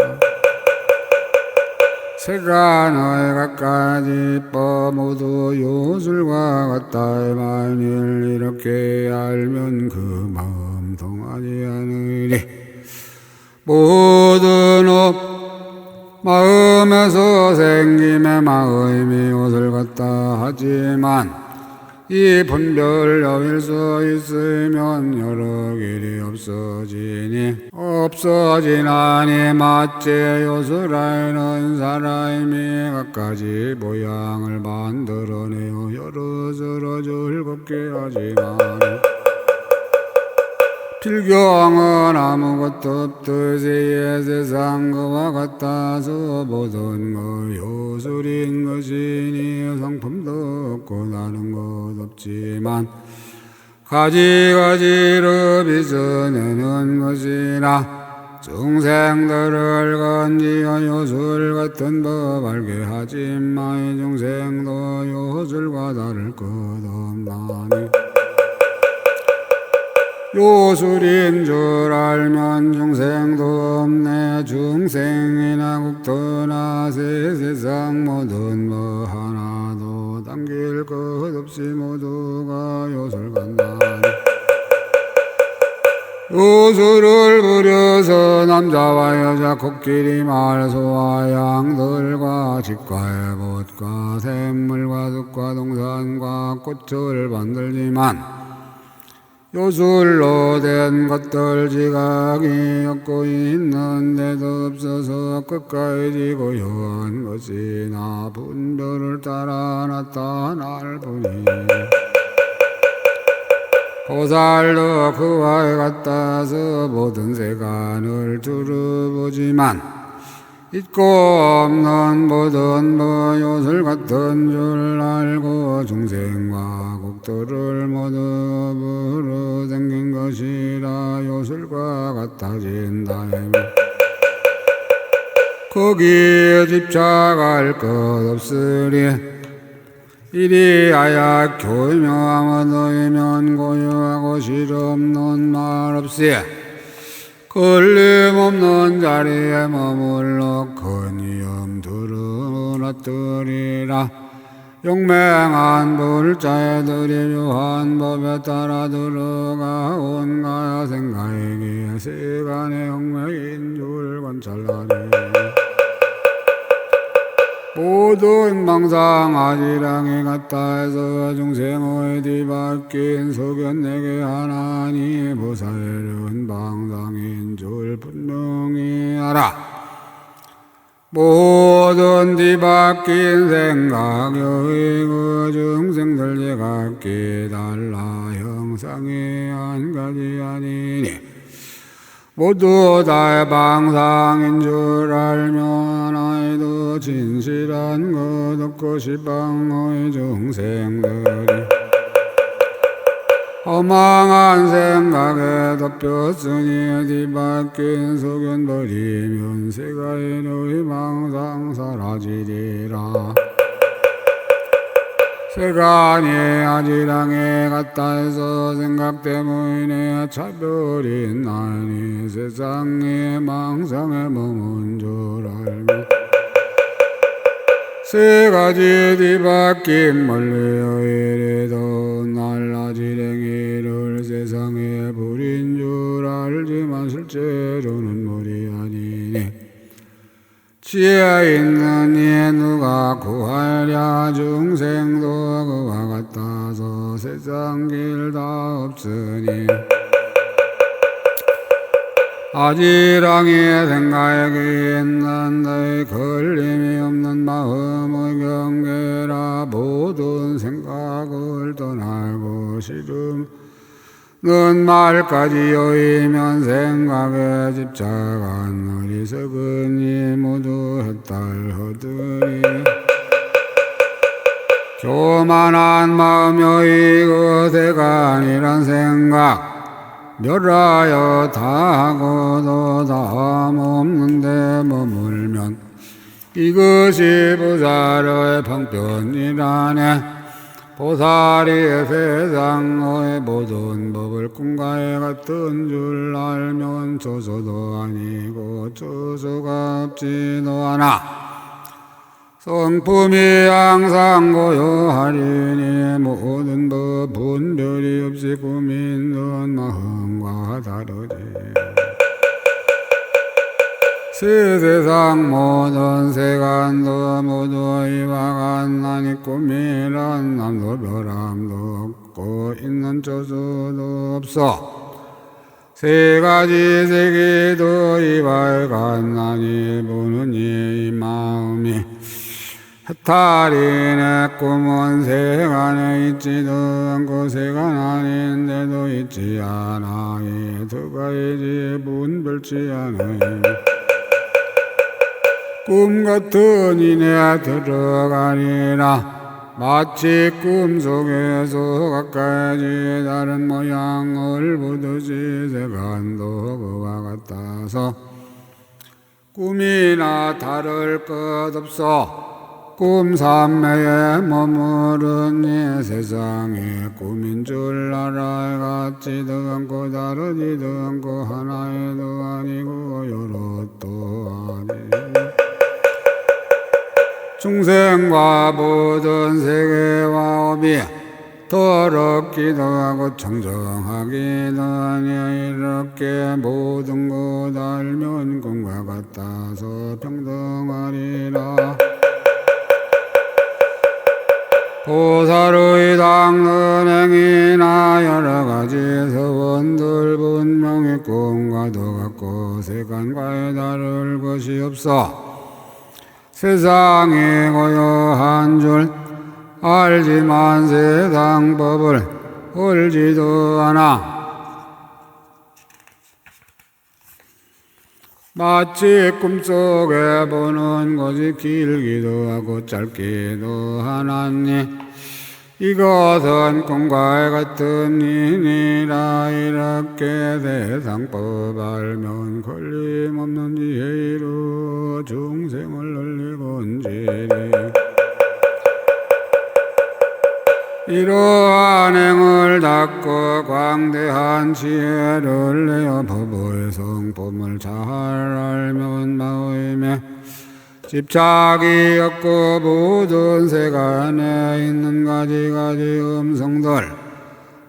세간의 갖가지 법 모두 요술과 같다. 만일 이렇게 알면 그 마음 통하지 않으리. 모든 업 마음에서 생김의 마음이 옷을 갖다 하지만 이 분별 여일 수 있으면 여러 길이 없어지니 없어지나니 마치 요술하는 사람이 갖가지 모양을 만들어내어 여럿으로 즐겁게 하지만 필경은 아무것도 없듯이 세상 그와 같아서 모든 것 요술인 것이니 성품도 없고 다른 것 없지만 가지가지로 빚어내는 것이라 중생들을 건지어 요술 같은 법 알게 하지만 중생도 요술과 다를 것 없나니 요술인 줄 알면 중생도 없네. 중생이나 국토나 세상 모든 뭐 하나도 당길 것 없이 모두가 요술 간다니 요술을 부려서 남자와 여자 코끼리 말소와 양들과 집과 벗과 샘물과 숲과 동산과 꽃을 만들지만 요술로 된 것들 지각이 없고 있는데도 없어서 끝까지 고요한 것이나 분별을 따라 나타날 뿐이니 보살도 그와 같아서 모든 세간을 두루보지만 있고 없는 모든 요술 같은 줄 알고 중생과 국토를 모두 법으로 생긴 것이라 요술과 같아진다. 거기에 집착할 것 없으리 이리하여 교묘하면 너희면 고요하고 실없는 말 없이 걸림없는 자리에 머물러 큰 위엄 두루무라뜨리라. 용맹한 불자애들이 묘한 법에 따라 들어가 온갖 생각에게 세간의 영맹인 줄 관찰하리. 모든 망상 아지랑이 같다 해서 중생의 뒤바뀐 소견 내게 하나니 보살은 방상인 줄 분명히 알아. 모든 뒤바뀐 생각의 그 중생들 제각기 달라 형상이 한 가지 아니니 모두 다 방상인 줄 알면 아이도 진실한 것 없고 시방의 중생들이 허망한 생각에 덮였으니 뒤바뀐 소견 버리면 세가의 너희 방상 사라지리라. 세간이 아지랑에 갔다 해서 생각 때문에 차별이 나니 세상의 망상에 머문 줄 알고 세 가지 뒤바뀐 멀리의 이래도 날 아지랑이를 세상에 부린 줄 알지만 실제로는 물이 아니니 지혜 있는 이 누가 구하랴. 중생도 그와 같아서 세상 길 다 없으니 아지랑이 생각이 있는 너희 걸림이 없는 마음의 경계라. 모든 생각을 떠나고 싫음 는 말까지 여의면 생각에 집착한 어리석은 이 모두 헛달허들이 교만한 마음 여의고 대간이란 생각 멸하여 다하고도 다함없는데 머물면 이것이 보살의 방편이라네. 보살이 세상의 모든 법을 꿈과 같은 줄 알면 조소도 아니고 조소가 없지도 않아. 성품이 항상 고요하리니 모든 법 분별이 없이 꾸민던 마음과 다르지. 세상 모든 세간도 모두 이와 같나니 꿈이란 남도 별함도 없고 있는 조수도 없어. 세 가지 세계도 이와 같나니 보는 이 마음이 해탈이네. 꿈은 세간에 있지도 않고 세간 아닌데도 있지 않아. 이 두 가지 분별치 않으니 꿈 같은 이내 들어가리라. 마치 꿈속에서 가까이 다른 모양을 보듯이 세간도 그와 같아서 꿈이나 다를 것 없어. 꿈 삼매에 머무르니 세상에 꿈인 줄 알아. 같지도 않고 다르지도 않고 하나에도 아니고 여럿도 아니고 중생과 모든 세계와 업이 더럽기도 하고 청정하기도 하니 이렇게 모든 것 알면 꿈과 같아서 평등하리라. 보살의 닦는 행위나 여러 가지 서원들 분명히 꿈과도 같고 세간과에 다를 것이 없어. 세상이 고요한 줄 알지만 세상 법을 알지도 않아. 마치 꿈속에 보는 것이 길기도 하고 짧기도 하나니 이것은 꿈과 같은 일이라. 이렇게 세상법 알면 걸림없는 지혜로 중생을 늘리곤지리. 이러한 행을 닦고 광대한 지혜를 내어 법의 성품을 잘 알면 마음에 집착이 없고 모든 세간에 있는 가지가지 음성들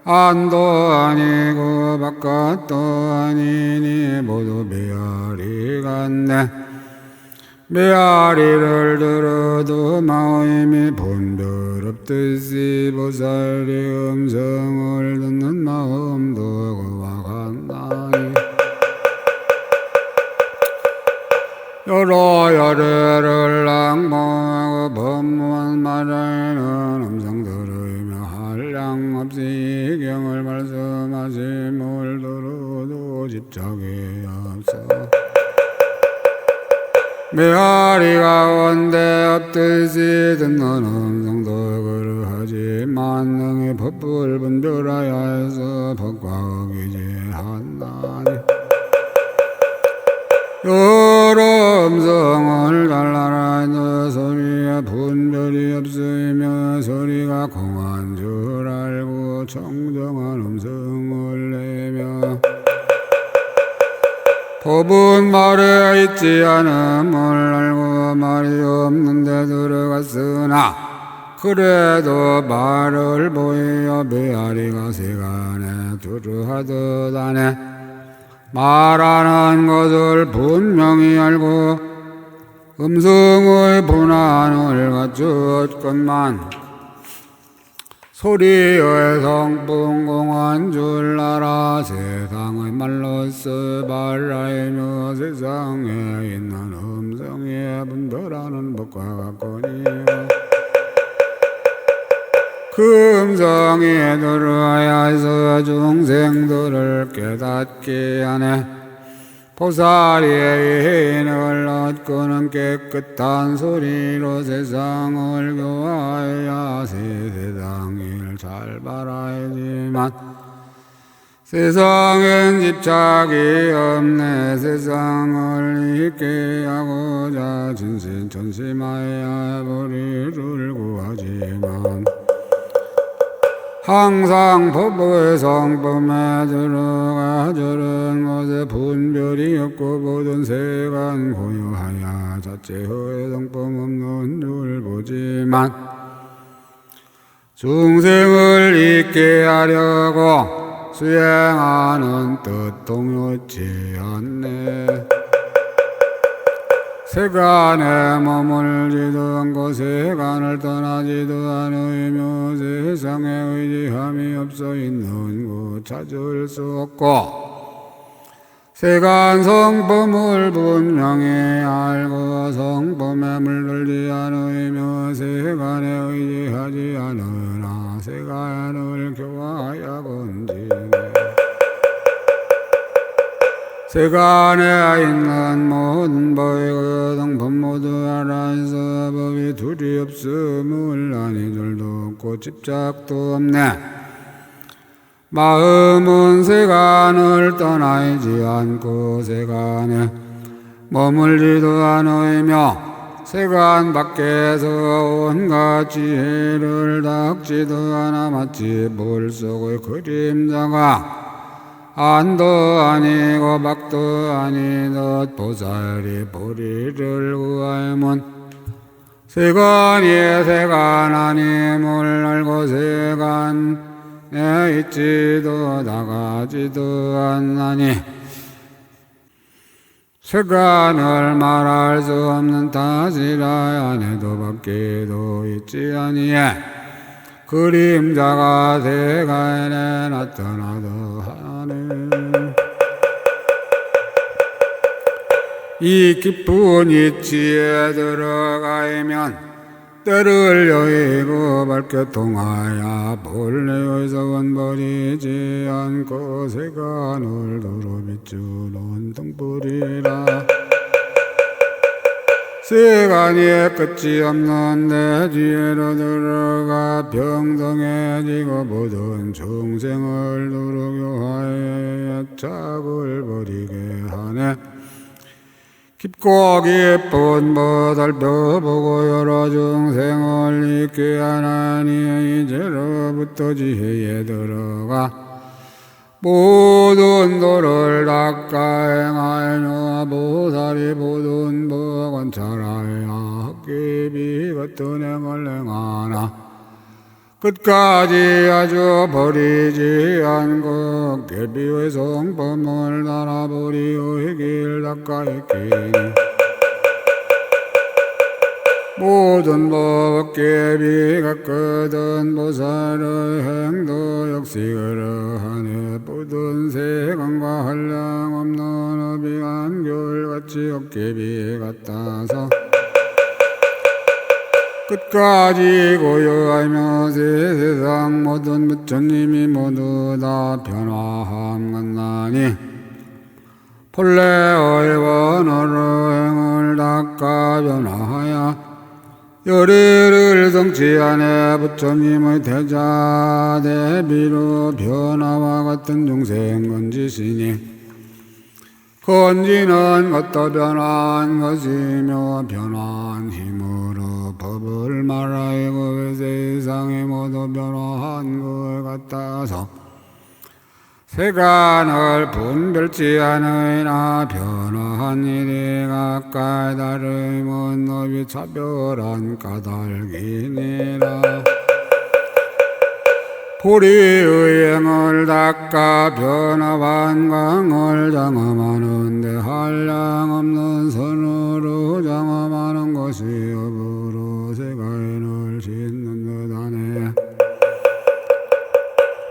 안도 아니고 바깥도 아니니 모두 메아리 같네. 메아리를 들어도 마음이 본별 없듯이 보살의 음성을 듣는 마음도 그와 같나니 여러 열애를 낭봉하고 법문 말하는 음성 들으며 한량 없이 이 경을 말씀하시 뭘 들어도 집착이 없어 메아리 가운데 없듯이 듣는 음성도 그러하지만 능히 법을 분별하여 해서 법과 기재한다니 여러 음성을 달라라는 소리에 분별이 없으며 소리가 공한 줄 알고 청정한 음성을 내며 법은 말에 있지 않음을 알고 말이 없는데 들어갔으나 그래도 말을 보이어 메아리가 세간에 두루하듯 하네. 말하는 것을 분명히 알고 음성의 분한을 갖췄건만 소리의 성품 공한 줄 알아 세상의 말로써 말하이며 세상에 있는 음성에 분별하는 법과 같거니와 그 음성에 들어야 해서 중생들을 깨닫게 하네. 보살의 인을 얻고는 깨끗한 소리로 세상을 교화해야 세상 일 잘 바라야지만 세상엔 집착이 없네. 세상을 잊게 하고자 진신천심하여 보리를 구하지만 항상 법의 성품에 들어가 저런 것에 분별이 없고 모든 세간 고요하여 자체의 성품 없는 줄 보지만 중생을 잊게 하려고 수행하는 뜻 동요치 않네. 세간에 머물지도 않고 세간을 떠나지도 않으며 세상에 의지함이 없어 있는 곳 찾을 수 없고 세간 성품을 분명히 알고 성품에 물들지 않으며 세간에 의지하지 않으나 세간을 교화하여 건지네. 세간에 있는 모든 법의 성품 모두 알아서 법이 둘이 없음을 아니 줄도 없고 집착도 없네. 마음은 세간을 떠나지 않고 세간에 머물지도 않으며 세간 밖에서 온갖 지혜를 닦지도 않아 마치 물 속의 그림자가 안도 아니고 밖도 아니듯 보살이 보리를 구하면 세간이 세간 아님을 알고 세간에 있지도 나가지도 않나니 세간을 말할 수 없는 탓이라 안에도 밖에도 있지 아니해 그림자가 세간에 나타나도 하네. 이 깊은 이치에 들어가면 때를 여의고 밝게 통하여 본래에서 원버리지 않고 세간을 도로 비추는 등불이라. 세간이 끝이 없는 내 뒤로 들어가 평등해지고 모든 중생을 두루 교화해 착을 버리게 하네. 깊고 깊은 것을 펴보고 여러 중생을 잊게 하나니 이제로부터 지혜에 들어가 모든 도를 닦아 행하여 보살이 모든 법 관찰하여 헛기비 같은 행을 행하나 끝까지 아주 버리지 않고 계비의 성품을 달아버리고 길 닦아 익히니 모든 법 계비가 끄든 보살의 행도 역시 그러하네 모든 세간과 한량 없는 업이 한결같이 헛계비 같아서 끝까지 고요하며 세상 모든 부처님이 모두 다 변화함 같나니 본래의 원어로 행을 닦아 변화하여 열애를 성취하네 부처님의 태자 대비로 변화와 같은 중생 건지시니 건지는 것도 변화한 것이며 변화한 힘으로 법을 말하고 세상에 모두 변화한 것 같아서 세간을 분별치 않으나 변화한 일이 각각 다름은 법이 차별한 까닭이니라 보리의 행을 닦아 변화한 강을 장엄하는데 한량 없는 선으로 장엄하는 것이 업으로 세간을 짓는 듯하네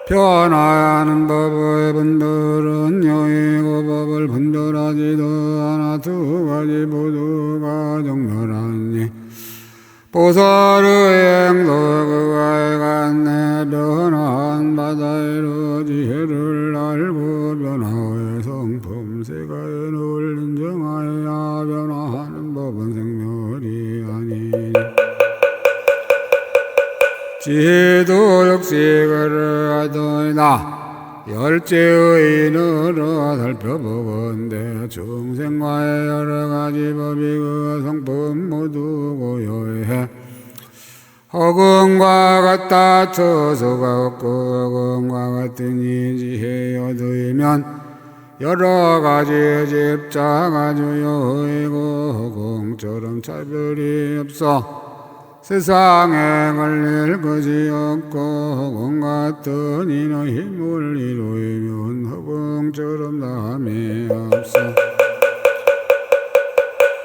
변화하는 법의 분별은 여의고 법을 분별하지도 않아 두 가지 모두가 정멸하니 보살의 행도 그가에 갔네 변화한 바다로 지혜를 알고 변화의 성품 세간을 인정하여 변화하는 법은 생멸이 아니니 지혜도 역시 그러하더이다 열죄의인으로 살펴보건대 중생과의 여러가지 법이 그 성품 모두 고요해 허공과 같다 처소가 없고 허공과 같으니 지혜 얻으면 여러가지 집자가 주요이고 허공처럼 차별이 없어 세상에 걸릴 것이 없고 허공 같은 이는 힘을 이루면 허공처럼 다함이 없어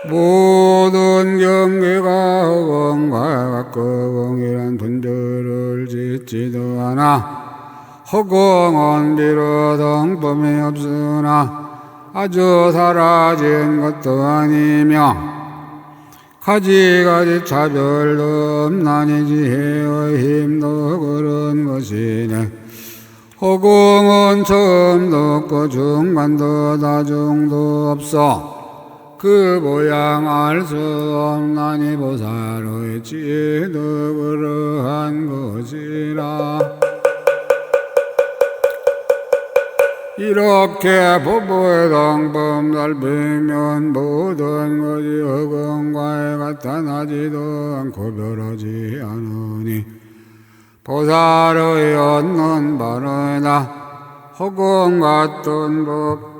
모든 경계가 허공과 같고 허공이란 분별을 짓지도 않아 허공은 비록 성품이 없으나 아주 사라진 것도 아니며 가지가지 차별도 없나니 지혜의 힘도 그런 것이네 허공은 처음도 없고 중간도 나중도 없어 그 모양 알 수 없나니 보살의 지혜도 그러한 것이라 이렇게 보보의 성품 살피면 모든 것이 허공과에 나타나지도 않고 변하지 않으니 보살의 얻는 바로다 허공 같은 법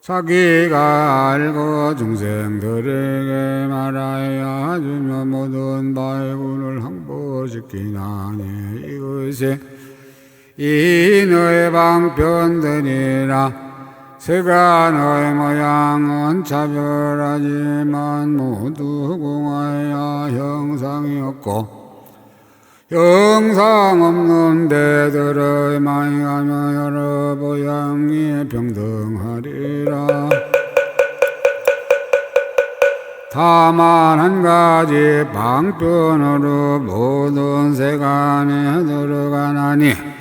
자기가 알고 중생들에게 말하여 주며 모든 바의 군을 항보시키나니 이것이 인의 방편되니라 세간의 모양은 차별하지만 모두 공하여 형상이 없고 형상 없는 데들의 마이하며 여러 모양이 평등하리라 다만 한 가지 방편으로 모든 세간에 들어가나니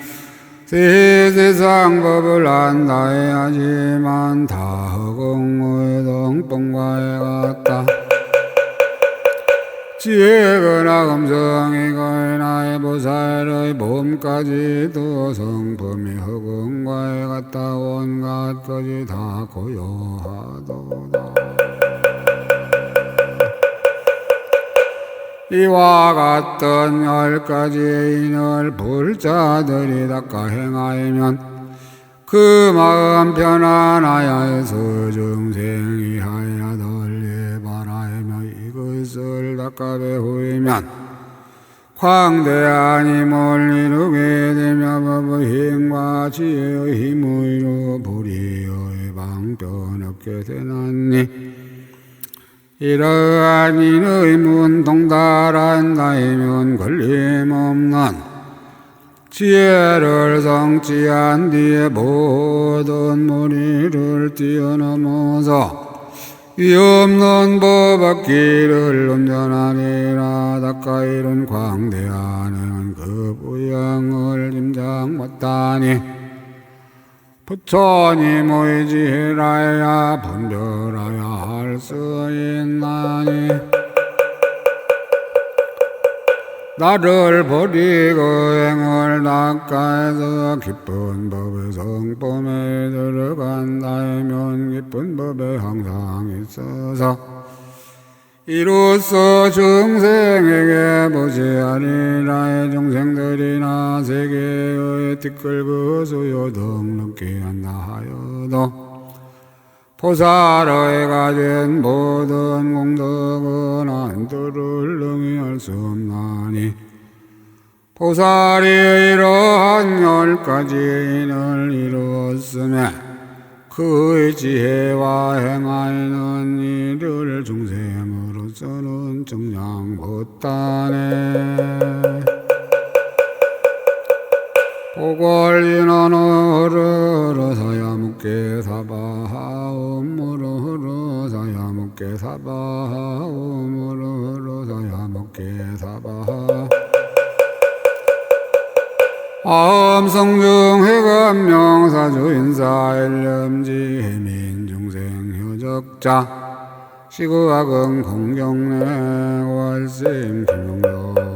세상 법을 안다 해야지만 다 허공의 동봉과에 같다 지혜거나 금성이거나 나의 보살의 몸까지도 성품이 허공과에 같다 온갖 것이 다 고요하도다. 이와 같던 10가지의 인을 불자들이 닦아 행하이면 그 마음 편안하여서 중생이 하여 널리 바라며 이것을 닦아 배우이면 광대한 힘을 이루게 되며 법의 힘과 지혜의 힘으로 불의의 방편 없게 되나니 이러한 인의 문 동달한다이면 걸림없는 지혜를 성취한 뒤에 모든 무리를 뛰어넘어서 위없는 법악기를 운전하리라. 닦아 이룬 광대하는 그 부양을 임장 못하니 부처님 의지라야 분별하여 할 수 있나니 나를 버리고 행을 닦아서 깊은 법의 성품에 들어간다면 깊은 법에 항상 있어서 이로써 중생에게 보시하리라. 중생들이나 세계의 티끌 수요 등록기 한다 하여도 보살의 가진 모든 공덕은 한도를 능히 할 수 없나니 보살이 이러한 10가지의 인을 이루었으며 그의 지혜와 행하는 일을 중생으로서는 정량 못하네. 보궐인원으로 사야묵게 사바하옴으로 사야묵게 사바하옴으로 사야묵게 사바하 아엄성중 해감명사주 인사일념지 해민중생 효적자 시구악은 공경내 월심 김용도